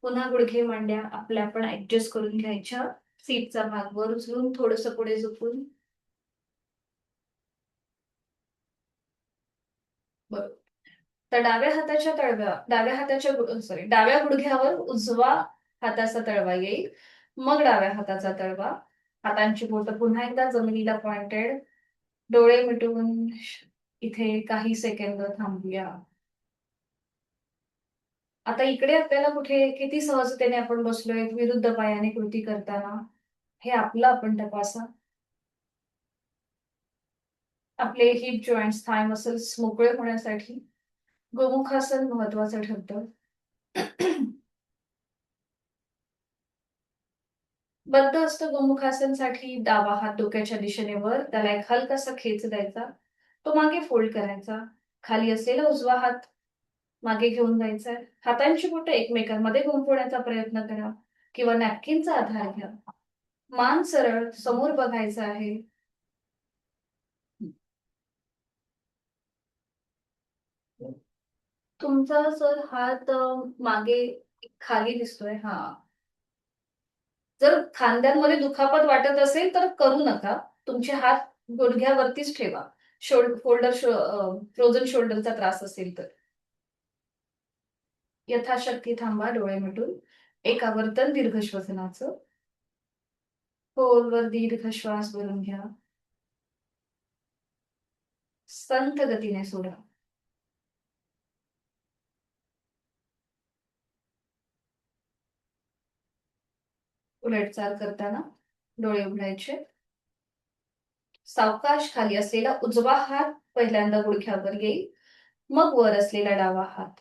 पुन्हा गुडघे मांड्या आपल्या आपण ऍडजस्ट करून घ्यायच्या. सीटचा भाग वर उचलून थोडंसं पुढे झुकून. बरोबर. तर डाव्या हाताच्या डाव्या गुडघ्यावर उजवा हाताचा तळवा येईल, मग डाव्या हाताचा तळवा. हातांची बोटं पुन्हा एकदा जमिनीला पॉइंटेड, डोळे मिटून इथे काही सेकंद थांबूया. आता इकडे आपल्याला कुठे किती सहजतेने आपण बसलोय विरुद्ध पायाने कृती करताना, हे आपलं आपण तपासा. आपले हिप जॉइंट्स, थाय मसल्स मोकळे होण्यासाठी गोमुखासन महत्वाचं ठरतं. बद्ध असतं गोमुखासनसाठी डावा हात डोक्याच्या दिशेने वर, त्याला एक हलकासा खेच द्यायचा, तो मागे फोल्ड करायचा. खाली असलेला उजवा हात मागे घेऊन जायचा. हातांची बोटं एकमेकांमध्ये गुंफवण्याचा प्रयत्न करा किंवा नॅपकिनचा आधार घ्या. मान सरळ समोर बघायचं आहे. तुमचा जर हात मागे खाली दिसतोय, हा, जर खांद्यांमध्ये दुखापत वाटत असेल तर करू नका. तुमचे हात गुडघ्यावरतीच ठेवा. फ्रोझन शोल्डरचा त्रास असेल तर. यथाशक्ती थांबा डोळे मिटून. एक आवर्तन दीर्घ श्वसनाचं. खोलवर दीर्घ श्वास भरून घ्या, संथ गतीने सोडा. उलट चाल करताना डोळे उघडायचे. सावकाश खाली असलेला उजवा हात पहिल्यांदा गुडघ्यावर येईल, मग वर असलेला डावा हात.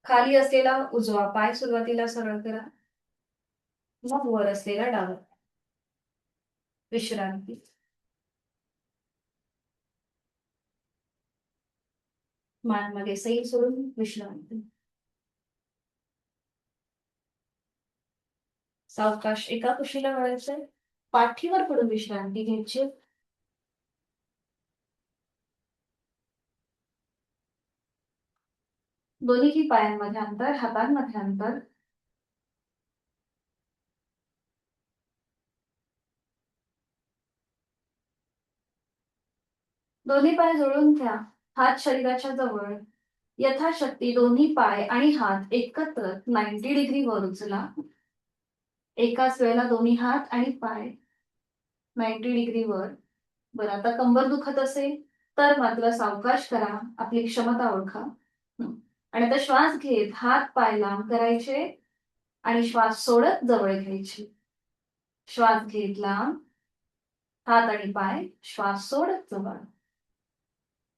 खाली असलेला उजवा पाय सुरुवातीला सरळ करा. मग वर असलेला डावा. विश्रांती. मान मागे सैल सोडून विश्रांती. सावकाश एका कुशीला वळायचंय. पाठीवर पडून विश्रांती घ्यायची. दोन्ही पायांमध्ये अंतर, हातांमध्ये अंतर. दोन्ही पाय जोडून घ्या. हात शरीराच्या जवळ. यथाशक्ती दोन्ही पाय आणि हात एकत्र 90 डिग्री वर उचला. एकाच वेळेला दोन्ही हात आणि पाय 90 डिग्री वर. बरं, आता कंबर दुखत असेल तर मात्र सावकाश करा. आपली क्षमता ओळखा. आणि आता श्वास घेत हात पाय लांब करायचे आणि श्वास सोडत जवळ घ्यायचे. श्वास घेत लांब, हात आणि पाय श्वास सोडत जवळ.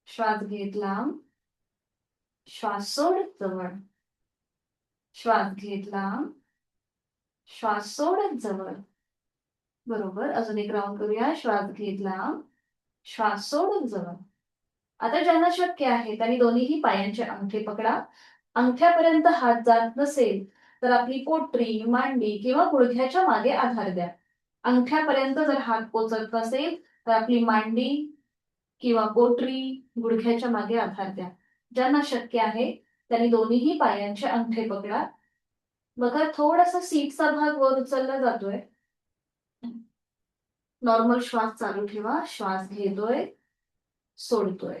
श्वास घेत लांब, श्वास सोडत जवळ. श्वास घेत लांब, श्वास सोडत जवळ. बरोबर. अजून एक राऊंड करूया. श्वास घेत लांब, श्वास सोडत जवळ. आता ज्यांना शक्य आहे त्यांनी दोन्ही पायांचे अंगठे पकडा. अंगठ्यापर्यंत हात जात नसेल तर आपली पोटरी, मांडी किंवा गुडघ्याच्या मागे आधार द्या. अंगठ्यापर्यंत जर हात पोचत नसेल तर आपली मांडी किंवा पोटरी, गुडघ्याच्या मागे आधार द्या. ज्यांना शक्य आहे त्यांनी दोन्ही पायांचे अंगठे पकडा. बघा, थोडासा सीटचा भाग वर उचलला जातोय. नॉर्मल श्वास चालू ठेवा. श्वास घेतोय, सोडतोय.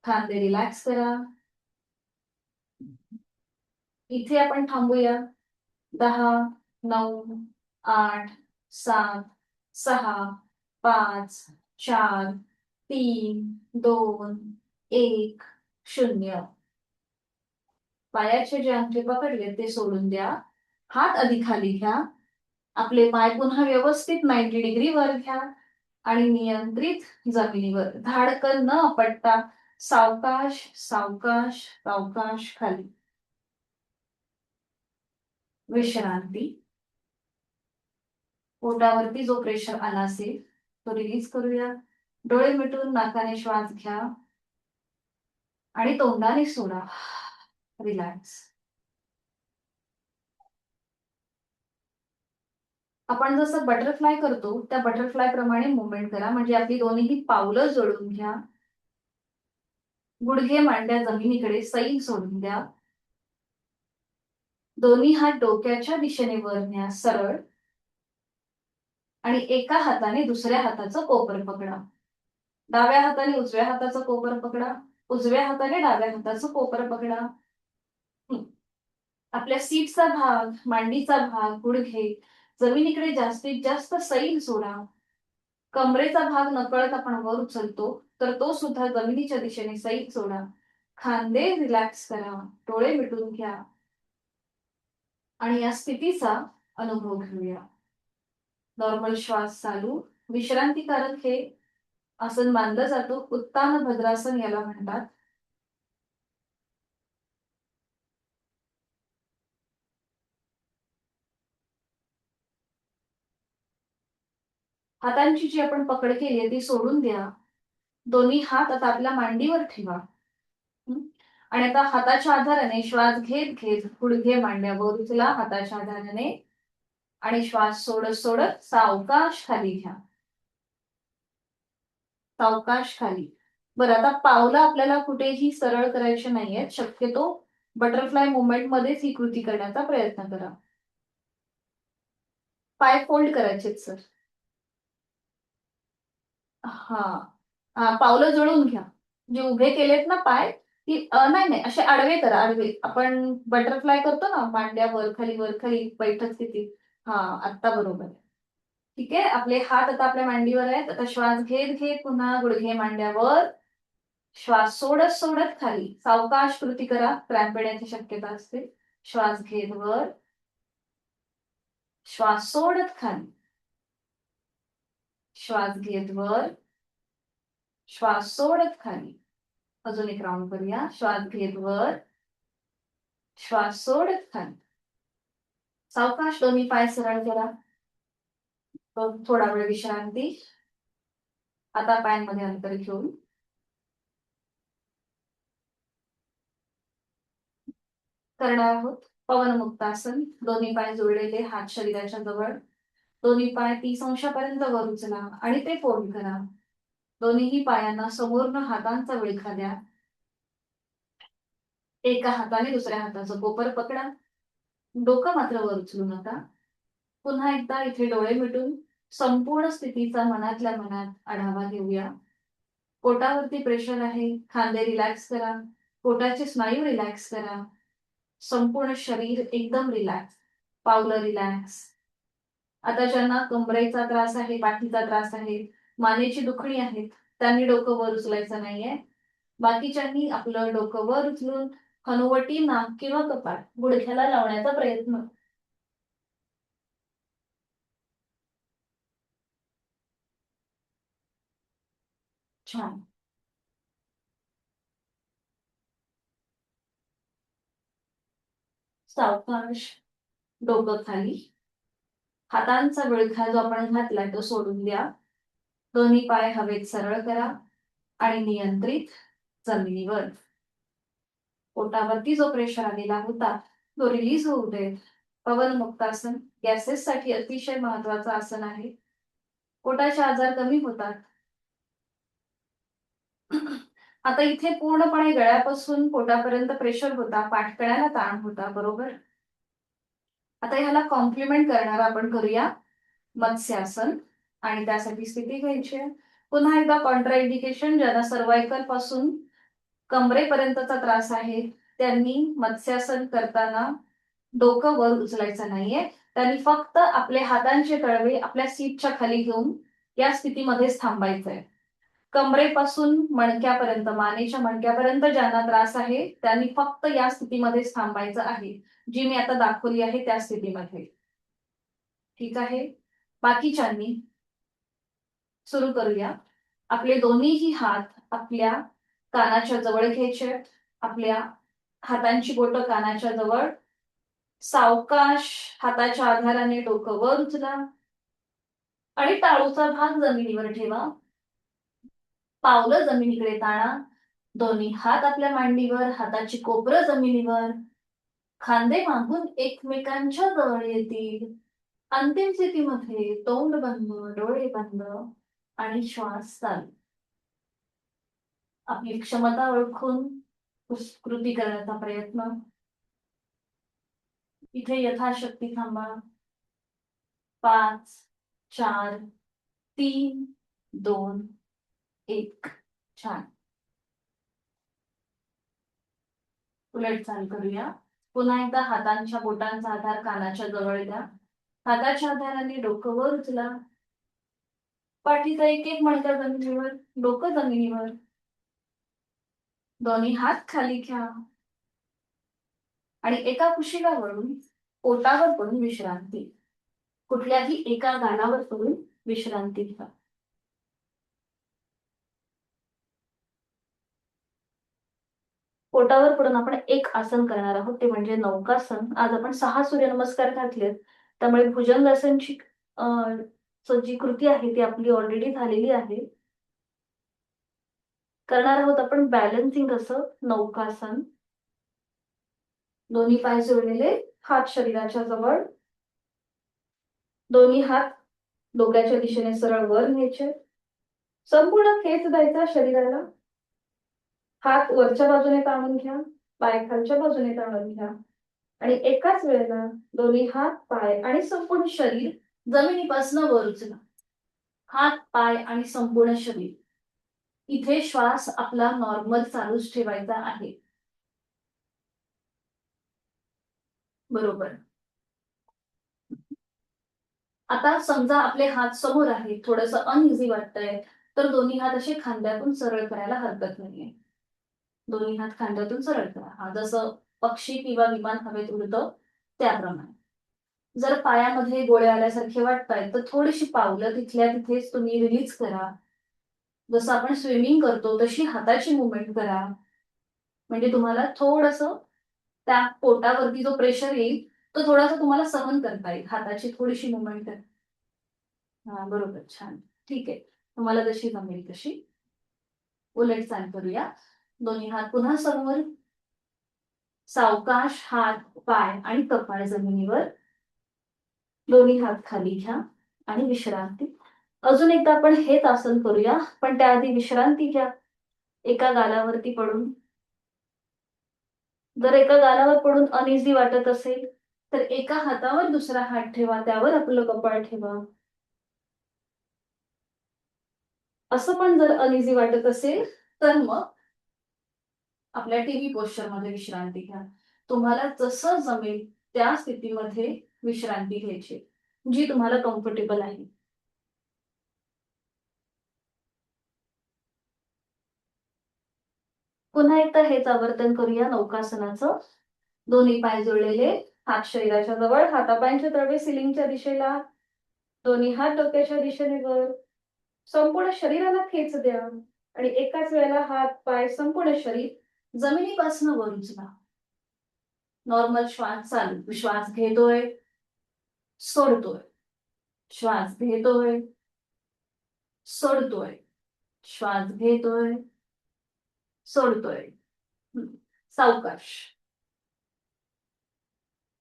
खांदे रिलॅक्स करा. इथे आपण थांबूया. 10, 9, 8, 7, 6, 5, 4, 3, 2, 1, 0. पायाचे जे अंगठे पकडले ते सोडून द्या. हात आधी खाली घ्या. आपले पाय पुन्हा व्यवस्थित 90 डिग्री वर घ्या आणि नियंत्रित जमिनीवर धाडकन न आपटता सावकाश सावकाश सावकाश खाली. विश्रांती. पोटावरती जो प्रेशर आला असेल तो रिलीज करूया. डोळे मिटून नाकाने श्वास घ्या आणि तोंडाने सोडा. रिलॅक्स. आपण जसं बटरफ्लाय करतो त्या बटरफ्लाय प्रमाणे मुवमेंट करा. म्हणजे आपली दोन्ही पावलं जोडून घ्या. गुडघे मांड्या जमिनीकडे सैल सोडून द्या. दोन्ही हात डोक्याच्या दिशेने वर न्या सरळ. आणि एका हाताने दुसऱ्या हाताचं कोपर पकडा. डाव्या हाताने उजव्या हाताचं कोपर पकडा. उजव्या हाताने डाव्या हाताचं कोपर पकडा. आपल्या सीटचा भाग, मांडीचा भाग, गुडघे जमिनीकडे जास्तीत जास्त सैल सोडा. कमरेचा भाग नकळत आपण वर उचलतो तर तो सुद्धा जमिनीच्या दिशेने सैल सोडा. खांदे रिलॅक्स करा. डोळे मिटून घ्या आणि या स्थितीचा अनुभव घेऊया. नॉर्मल श्वास चालू. विश्रांतीकारक हे आसन मानलं जातं. उत्तान भद्रासन याला म्हणतात. हातांची जी आपण पकड केली आहे ती सोडून द्या. दोन्ही हात आता आपल्या मांडीवर ठेवा. आणि आता हाताच्या आधाराने श्वास घेत घेत गुडघे मांड्यावर उचला हाताच्या आधाराने आणि श्वास सोडत सोडत सावकाश खाली घ्या. सावकाश खाली. बरं, आता पावलं आपल्याला कुठेही सरळ करायचे नाहीयेत. शक्यतो बटरफ्लाय मुवमेंट मध्येच ही कृती करण्याचा प्रयत्न करा. पाय फोल्ड करायचे सर. पावलं जुळून घ्या. जे उभे केलेत ना पाय ती नाही नाही असे आडवे करा. आडवे आपण बटरफ्लाय करतो ना, मांड्या वर खाली बैठक स्थितीत. आता बरोबर आहे. ठीक आहे. आपले हात आता आपल्या मांडीवर आहेत. आता श्वास घेत घेत पुन्हा गुडघे मांड्यावर. श्वास सोडत सोडत खाली. सावकाश कृती करा. क्रॅम्प येण्याची शक्यता असते. श्वास घेत वर, श्वास सोडत खाली. श्वास घेत वर, श्वास सोडत खाली. अजून एक राऊंड करूया. श्वास घेत वर, श्वास सोडत खाली. सावकाश दोन्ही पाय सरळ करा. थोडा वेळ विश्रांती. आता पायांमध्ये अंतर घेऊन करणार आहोत पवन मुक्तासन. दोन्ही पाय जोडलेले, हात शरीराच्या जवळ. दोन्ही पाय 30 अंशापर्यंत वर उचला आणि ते फोल्ड करा. दोन्हीही पायांना समोरनं हातांचा विळखा द्या. एका हाताने दुसऱ्या हाताचं कोपर पकडा. डोकं मात्र वर उचलू नका. पुन्हा एकदा इथे डोळे मिटून संपूर्ण स्थितीचा मनातल्या मनात आढावा घेऊया. पोटावरती प्रेशर आहे, खांदे रिलॅक्स करा. पोटाचे स्नायू रिलॅक्स करा. संपूर्ण शरीर एकदम रिलॅक्स. पावलं रिलॅक्स. आता ज्यांना कमरेचा त्रास आहे, पाठीचा त्रास आहे, मानेची दुखणी आहेत, त्यांनी डोकं वर उचलायचं नाहीये. बाकीच्यांनी आपलं डोकं वर उचलून हनुवटी, नाक किंवा कपाळ गुडघ्याला लावण्याचा प्रयत्न. छान. सावकाश डोकं खाली. हातांचा विळखा जो आपण घातलाय तो सोडून द्या. दोन्ही पाय हवेत सरळ करा आणि नियंत्रित जमिनीवर. पोटावरती जो प्रेशर आलेला होता तो रिलीज होऊ दे. पवन मुक्तासन गॅसेस साठी अतिशय महत्वाचं आसन आहे. पोटाचे आजार कमी होतात. आता इथे पूर्णपणे गळ्यापासून पोटापर्यंत प्रेशर होता, पाठकळ्याला ताण होता, बरोबर. आता ह्याला कॉम्प्लिमेंट करणार आपण करूया मत्स्यासन. आणि त्यासाठी स्थिती घ्यायची. पुन्हा एकदा कॉन्ट्राइंडिकेशन, ज्यांना सर्वायकल पासून कमरेपर्यंतचा त्रास आहे त्यांनी मत्स्यासन करताना डोकं वर उचलायचं नाहीये. त्यांनी फक्त आपले हातांचे तळवे आपल्या सीटच्या खाली घेऊन या स्थितीमध्येच थांबायचंय. कमरेपासून मणक्यापर्यंत, मानेच्या मणक्यापर्यंत ज्यांना त्रास आहे त्यांनी फक्त या स्थितीमध्येच थांबायचं आहे, जी मी आता दाखवली आहे त्या स्थितीमध्ये. ठीक आहे. बाकीच्यांनी सुरू करूया. आपले दोन्हीही हात आपल्या कानाच्या जवळ घ्यायचे. आपल्या हातांची बोटं कानाच्या जवळ. सावकाश हाताच्या आधाराने डोकं वर उचला आणि टाळूचा भाग जमिनीवर ठेवा. पावलं जमिनीकडे ताणा. दोन्ही हात आपल्या मांडीवर, हाताची कोपरं जमिनीवर. खांदे मागून एकमेकांच्या जवळ येतील. अंतिम स्थितीमध्ये तोंड बंद, डोळे बंद आणि श्वास चालू. आपली क्षमता ओळखून कृती करण्याचा प्रयत्न. इथे यथाशक्ती थांबा. 5, 4, 3, 2, 1. छान. उलट चाल करूया. पुन्हा एकदा हातांच्या बोटांचा आधार कानाच्या जवळ द्या. हाताच्या आधाराने डोकं वर उचला. पाठीचा एक एक मणका जमिनीवर, डोकं जमिनीवर. दोन्ही हात खाली घ्या आणि एका कुशीलावरून पोटावर पडून विश्रांती. कुठल्याही एका गालावर पडून विश्रांती घ्या. पोटावर पडून आपण एक आसन करणार आहोत, ते म्हणजे नौकासन. आज आपण 6 सूर्यनमस्कार घातलेत, त्यामुळे भुजंगासनची जी कृती आहे ती आपली ऑलरेडी झालेली आहे. करणार आहोत आपण बॅलन्सिंग असं नौकासन. दोन्ही पाय जोडलेले, हात शरीराच्या जवळ. दोन्ही हात डोक्याच्या दिशेने सरळ वर न्यायचे. संपूर्ण खेच द्यायचा शरीराला. हात वरच्या बाजूने ताणून घ्या, पाय खालच्या बाजूने ताणून घ्या आणि एकाच वेळेला दोन्ही हात, पाय आणि संपूर्ण शरीर जमिनीपासून वर उचला. हात, पाय आणि संपूर्ण शरीर. इथे श्वास आपला नॉर्मल चालूच ठेवायचा आहे. बरोबर. आता समजा आपले हात समोर आहेत, थोडंसं अनइझी वाटतंय, तर दोन्ही हात असे खांद्यातून सरळ करायला हरकत नाहीये. दोन्ही हात खांद्यातून सरळ करा. हा जसं पक्षी किंवा विमान हवेत उडतं त्याप्रमाणे. जर पायामध्ये गोळे आल्यासारखे वाटतायत तर थोडीशी पावलं तिथल्या तिथेच तुम्ही रिलीज करा. जसं आपण स्विमिंग करतो तशी हाताची मुवमेंट करा. म्हणजे तुम्हाला थोडंसं त्या पोटावरती जो प्रेशर येईल तो थोडासा तुम्हाला सहन करता येईल. हाताची थोडीशी मुवमेंट आहे. हा बरोबर, छान. ठीक आहे. तुम्हाला जशी जमेल तशी. उलट चाल करूया. दोन्ही हात पुन्हा समोर. सावकाश हात, पाय आणि कपाळ जमिनीवर. दोन्ही हात खाली घ्या आणि विश्रांती. अजून एकदा आपण हेच आसन करूया, पण त्याआधी विश्रांती घ्या एका गालावरती पडून. जर एका गालावर पडून अनइझी वाटत असेल तर एका हातावर दुसरा हात ठेवा, त्यावर आपलं कपाळ ठेवा. असं पण जर अनइझी वाटत असेल तर मग आपल्या टीव्ही पोश्चर मध्ये विश्रांती घ्या. तुम्हाला जसं जमेल त्या स्थितीमध्ये विश्रांती घ्यायची, जी तुम्हाला कम्फर्टेबल आहे. पुन्हा एकदा हेच आवर्तन करूया नौकासनाचं. दोन्ही पाय जोडलेले, हात शरीराच्या जवळ, हातापायांचे तळवे सिलिंगच्या दिशेला, दोन्ही हात डोक्याच्या दिशेने वर. संपूर्ण शरीराला खेच द्या आणि एकाच वेळेला हात, पाय, संपूर्ण शरीर जमिनीपासून वर उचला. नॉर्मल श्वास चालू. श्वास घेतोय, सोडतोय. श्वास घेतोय, सोडतोय. श्वास घेतोय, सोडतोय. सावकाश.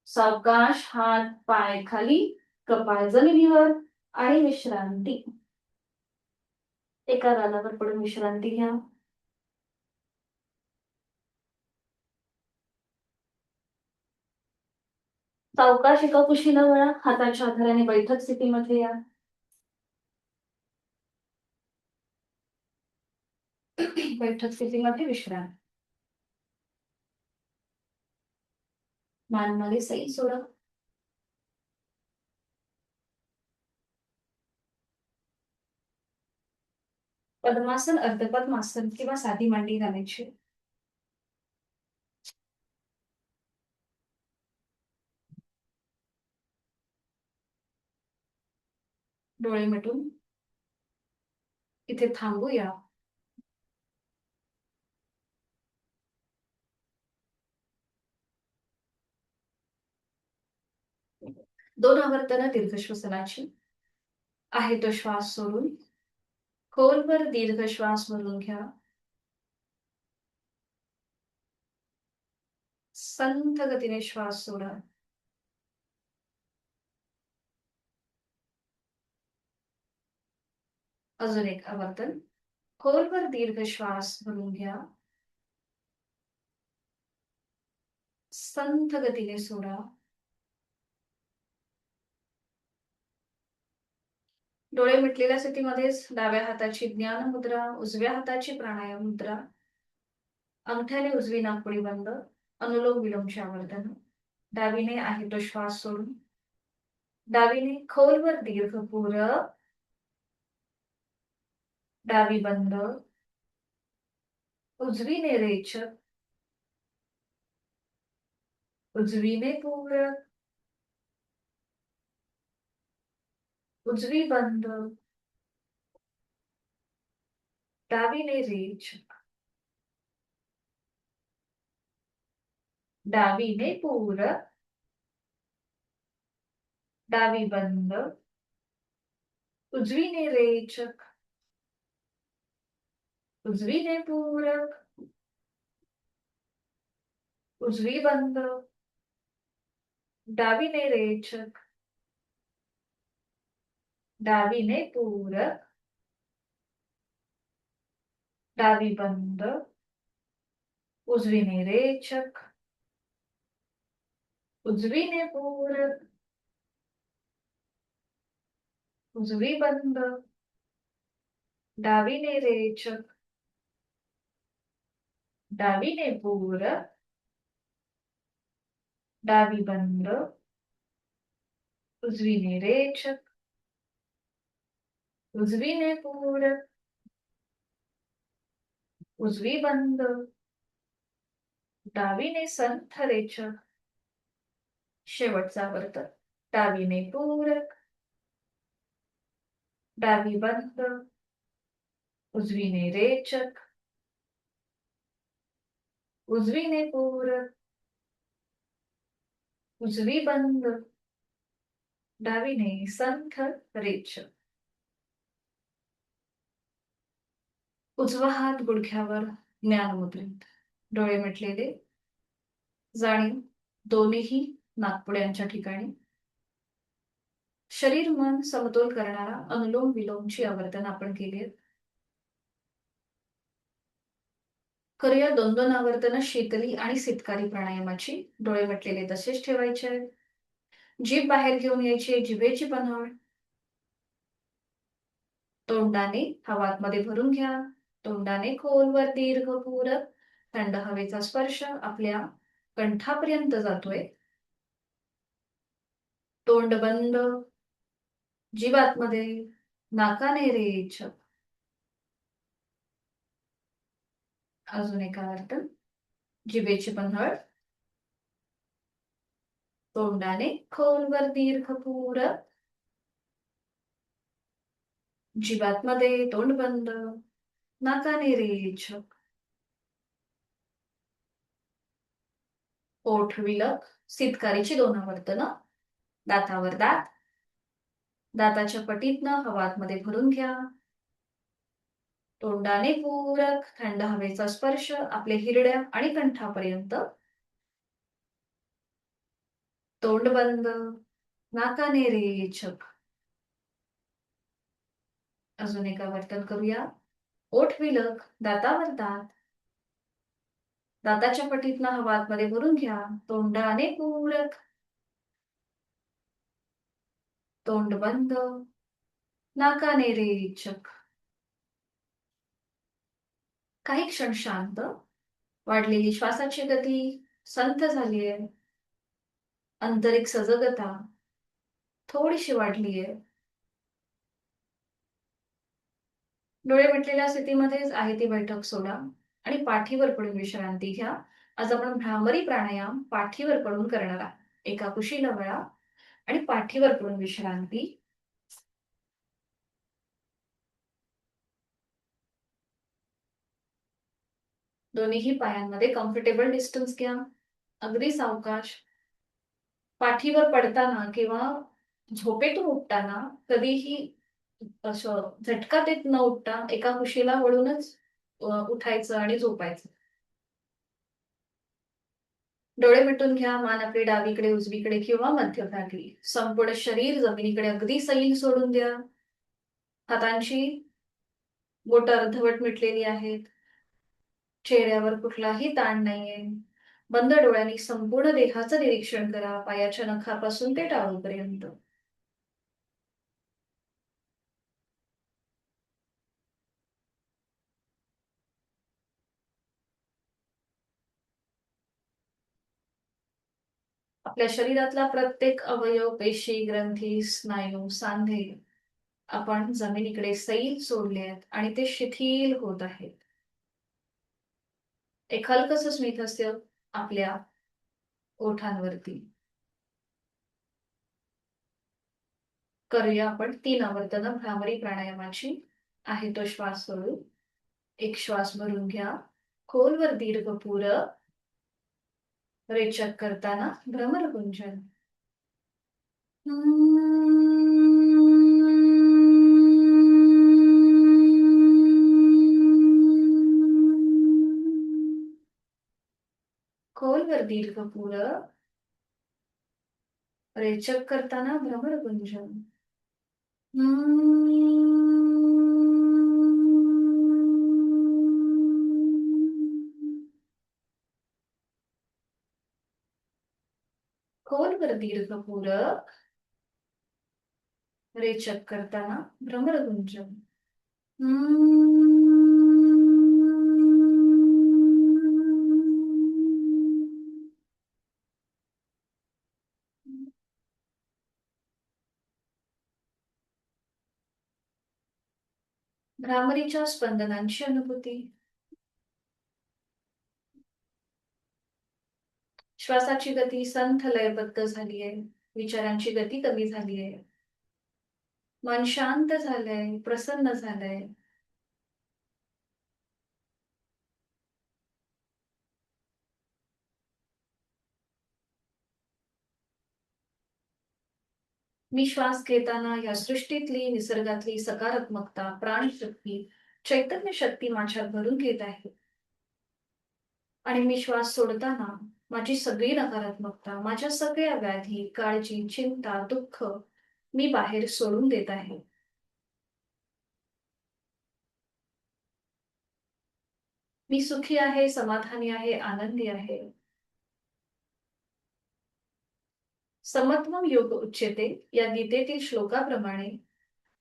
सावकाश हात, पाय खाली, कपाळ जमिनीवर आणि विश्रांती. एका गालावर पडून विश्रांती घ्या. सावकाश एका कुशीला वळा. हाताच्या आधाराने बैठक स्थितीमध्ये या. बैठक स्थितीमध्ये विश्राम. मान मागे सैल सोडा. पद्मासन, अर्धपद्मासन किंवा साधी मांडी घालायची. डोळे मिटून इथे थांबूया. दोन आवर्तन दीर्घ श्वसनाची. आहे तो श्वास सोडून खोलवर दीर्घ श्वास भरून घ्या. संथ गतीने श्वास सोडा. अजून एक आवर्तन. खोलवर दीर्घ श्वास भरून घ्या. संथ गतीने सोडा. डोळे मिटलेल्या स्थितीमध्येच डाव्या हाताची ज्ञान मुद्रा, उजव्या हाताची प्राणायाम मुद्रा. अंगठ्याने उजवी नाकपुडी बंद. अनुलोम विलोमचे आवर्तन. डावीने आहे तो श्वास सोडून. डावीने खोलवर दीर्घ पूरक. डावी बंद. उजवीने रेचक. उजवीने पूरक. उजवी बंद. डावीने रेचक. डावीने पूरक. डावी बंद. उजवीने रेचक. उजवीने पूरक. उजवी बंद. डावीने रेचक. डावीने पूरक. डावी बंद. उजवीने रेचक. उजवीने पूरक. उजवी बंद. डावीने रेचक. डावीने पूरक. डावी बंद. उजवीने रेचक. उजवीने पूरक. उजवी बंद. डावीने संथ रेचक. शेवटचा आवर्तन. डावीने पूरक. डावी बंद. उजवीने रेचक. उजवीने पूरक. उजवी बंद, डावीने संथ रेच. उजवा हात गुडघ्यावर ज्ञानमुद्रित, डोळे मिटलेले, जाणीव दोन्हीही नाकपुड्यांच्या ठिकाणी. शरीर मन समतोल करणारा अनुलोम विलोमची आवर्तन आपण केली आहेत. करूया 2-2 आवर्तन शीतली आणि सितकारी प्राणायामाची. डोळे मिटलेले तसेच ठेवायचे आहेत. जीभ बाहेर घेऊन यायची आहे, जिभेची पन्हाळ. तोंडाने हवा आतमध्ये भरून घ्या. तोंडाने खोलवर दीर्घ पूरक थंड हवेचा स्पर्श आपल्या कंठापर्यंत जातोय. तोंड बंद, जीभ आतमध्ये, नाकाने रेच. अजून एक आवर्तन. जिभेची पन्हाळ. तोंडाने खोलवर दीर्घ पूरक, जीभ आतमध्ये, तोंड बंद, नाकाने रेच. ओठ विलक, सितकारीची 2 आवर्तनं. दातावर दात, दाताच्या पटीतनं हवा आतमध्ये भरून घ्या. तोंडाने पूरक थंड हवेचा स्पर्श आपल्या हिरड्या आणि कंठापर्यंत. तोंड बंद, नाकाने रेचक. अजून एक आवर्तन करूया. ओठ विलक, दातावर दात, दाताच्या पटीतनं हवा आतमध्ये भरून घ्या. तोंडाने पूरक, तोंड बंद, नाकाने रेचक. काही क्षण शांत. वाढलेली श्वासाची गती संथ झालीये. आंतरिक सजगता थोडीशी वाढलीये. डोळे मिटलेल्या स्थितीमध्येच आहे ती बैठक सोडा आणि पाठीवर पडून विश्रांती घ्या. आज आपण भ्रामरी प्राणायाम पाठीवर पडून करणार आहोत. एका कुशीला वळा आणि पाठीवर पडून विश्रांती. दोन्हीही पायांमध्ये कम्फर्टेबल डिस्टन्स घ्या. अगदी सावकाश. पाठीवर पडताना किंवा झोपेतून उठताना कधीही असं झटका देत न उठता एका कुशीला वळूनच उठायचं आणि झोपायचं. डोळे मिटून घ्या. मान आपली डावीकडे, उजवीकडे किंवा मध्यभागी. संपूर्ण शरीर जमिनीकडे अगदी सैल सोडून द्या. हातांची बोटं अर्धवट मिटलेली आहेत. चेहऱ्यावर कुठलाही ताण नाहीये. बंद डोळ्यांनी संपूर्ण देहाचं निरीक्षण करा, पायाच्या नखापासून ते टाळूपर्यंत. आपल्या शरीरातला प्रत्येक अवयव, पेशी, ग्रंथी, स्नायू, सांधे आपण जमिनीकडे सैल सोडले आहेत आणि ते शिथिल होत आहेत. एक हलकस स्मितहास्य आपल्या ओठांवरती. करूया आपण 3 आवर्तनं भ्रामरी प्राणायामाची. आहे तो श्वास सोडू. एक श्वास भरून घ्या. खोलवर दीर्घ पूरक, रेचक करताना भ्रमरगुंजन. खोलवर दीर्घ पूरक, रेचक करताना भ्रमरगुंजन. खोलवर दीर्घ पूरक, रेचक करताना भ्रमरगुंजन. भ्रामरीच्या स्पंदनांची अनुभूती. श्वासाची गती संथ लयबद्ध झालीये. विचारांची गती कमी झालीये. मन शांत झालंय, प्रसन्न झालंय. मी श्वास घेताना या सृष्टीतली, निसर्गातली सकारात्मकता, प्राणशक्ती, चैतन्य शक्ती माझ्यात भरून घेत आहे. आणि मी श्वास सोडताना माझी सगळी नकारात्मकता, माझ्या सगळ्या व्याधी, काळजी, चिंता, दुःख मी बाहेर सोडून देत आहे. मी सुखी आहे, समाधानी आहे, आनंदी आहे. समत्वम योग उच्यते या गीतेतील श्लोकाप्रमाणे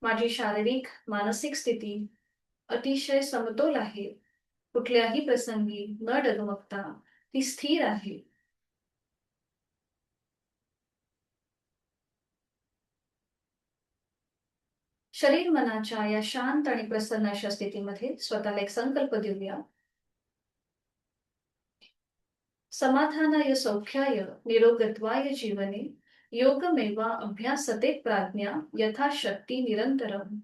माझी शारीरिक, मानसिक स्थिती अतिशय समतोल आहे. कुठल्याही प्रसंगी न डगमगता ती स्थिर आहे. शरीर मनाच्या या शांत आणि प्रसन्न अशा स्थितीमध्ये स्वतःला एक संकल्प देऊया. समाधानाय सौख्याय निरोगत्वाय जीवने योगमेवा अभ्यासते प्राज्ञा यथाशक्ती निरंतरम.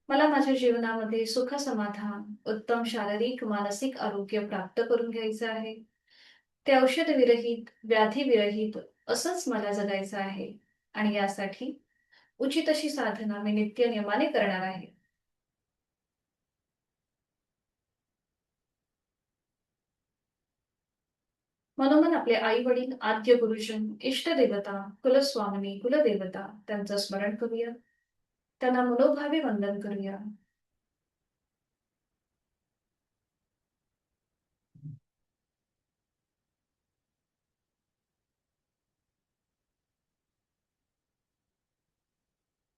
मला माझ्या जीवनामध्ये सुख समाधान, उत्तम शारीरिक मानसिक आरोग्य प्राप्त करून घ्यायचं आहे. ते औषध विरहित, व्याधी विरहित असंच मला जगायचं आहे. आणि यासाठी उचित अशी साधना मी नित्य नियमाने करणार आहे. मनोमन आपले आई वडील, आद्य गुरुजन, इष्ट देवता, कुलस्वामिनी, कुलदेवता त्यांचं स्मरण करूया. त्यांना मनोभावे वंदन करूया.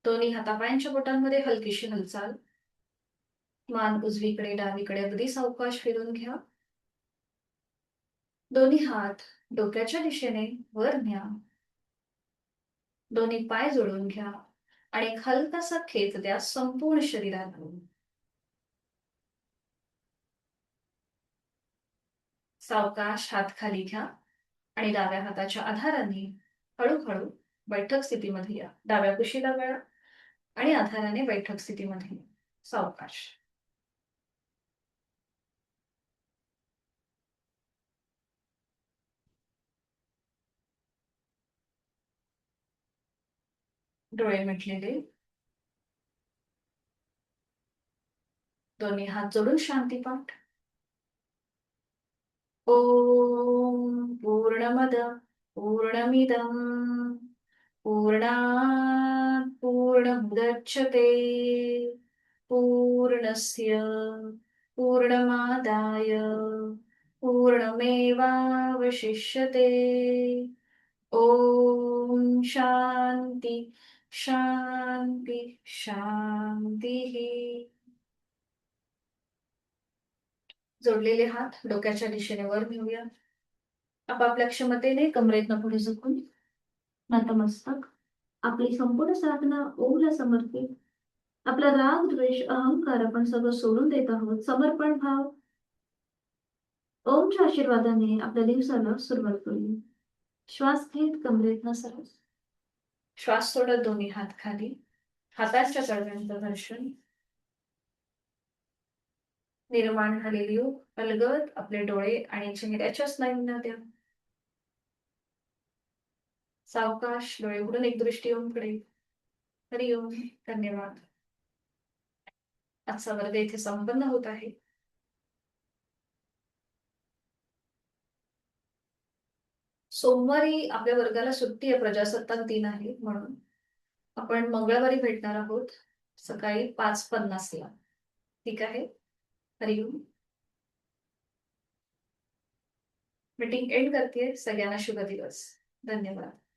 दोन्ही हातापायांच्या बोटांमध्ये हलकीशी हालचाल. मान उजवीकडे डावीकडे अगदी सावकाश फिरून घ्या. दोन्ही हात डोक्याच्या दिशेने वर न्या. दोन्ही पाय जोडून घ्या आणि एक हलकासा खेच द्या संपूर्ण शरीराला. सावकाश हात खाली घ्या आणि डाव्या हाताच्या आधाराने हळूहळू बैठक स्थितीमध्ये या. डाव्या कुशीला वळा आणि आधाराने बैठक स्थितीमध्ये या. सावकाश. डोळे मिटलेले. दोन्ही हात जोडून शांतीपाठ. ओम पूर्णमद पूर्णमिदं पूर्णात् पूर्णमुदच्यते पूर्णस्य पूर्णमादाय पूर्णमेवावशिष्यते. ओम शांती शांती शांती. जोडलेले हात डोक्याच्या दिशेने वर घेऊया. आपापल्या क्षमतेने कमरेतनं पुढे झुकून नतमस्तक. आपली संपूर्ण साधना ओमला समर्पित. आपला राग, द्वेष, अहंकार आपण सगळं सोडून देत आहोत. समर्पण भाव. ओमच्या आशीर्वादाने आपल्या दिवसाला सुरुवात करूया. श्वास घेत कमरेतनं सरळ. श्वास सोडत दोन्ही हात खाली. हातांच्या तळव्यांचं घर्षण. निर्माण झालेली ऊब अलगद आपले डोळे आणि चेहऱ्याच्या स्नायूंना द्या. सावकाश डोळे उघडून एक दृष्टी ओमकडे. हरिओम. धन्यवाद. आजचा वर्ग इथे संपन्न होत आहे. सोमवारी आपल्या वर्गाला सुट्टी आहे, प्रजासत्ताक दिन आहे म्हणून आपण मंगळवारी भेटणार आहोत सकाळी 5:50 ला. ठीक आहे. हरिओम. मीटिंग एंड करते. सगळ्यांना शुभ दिवस. धन्यवाद.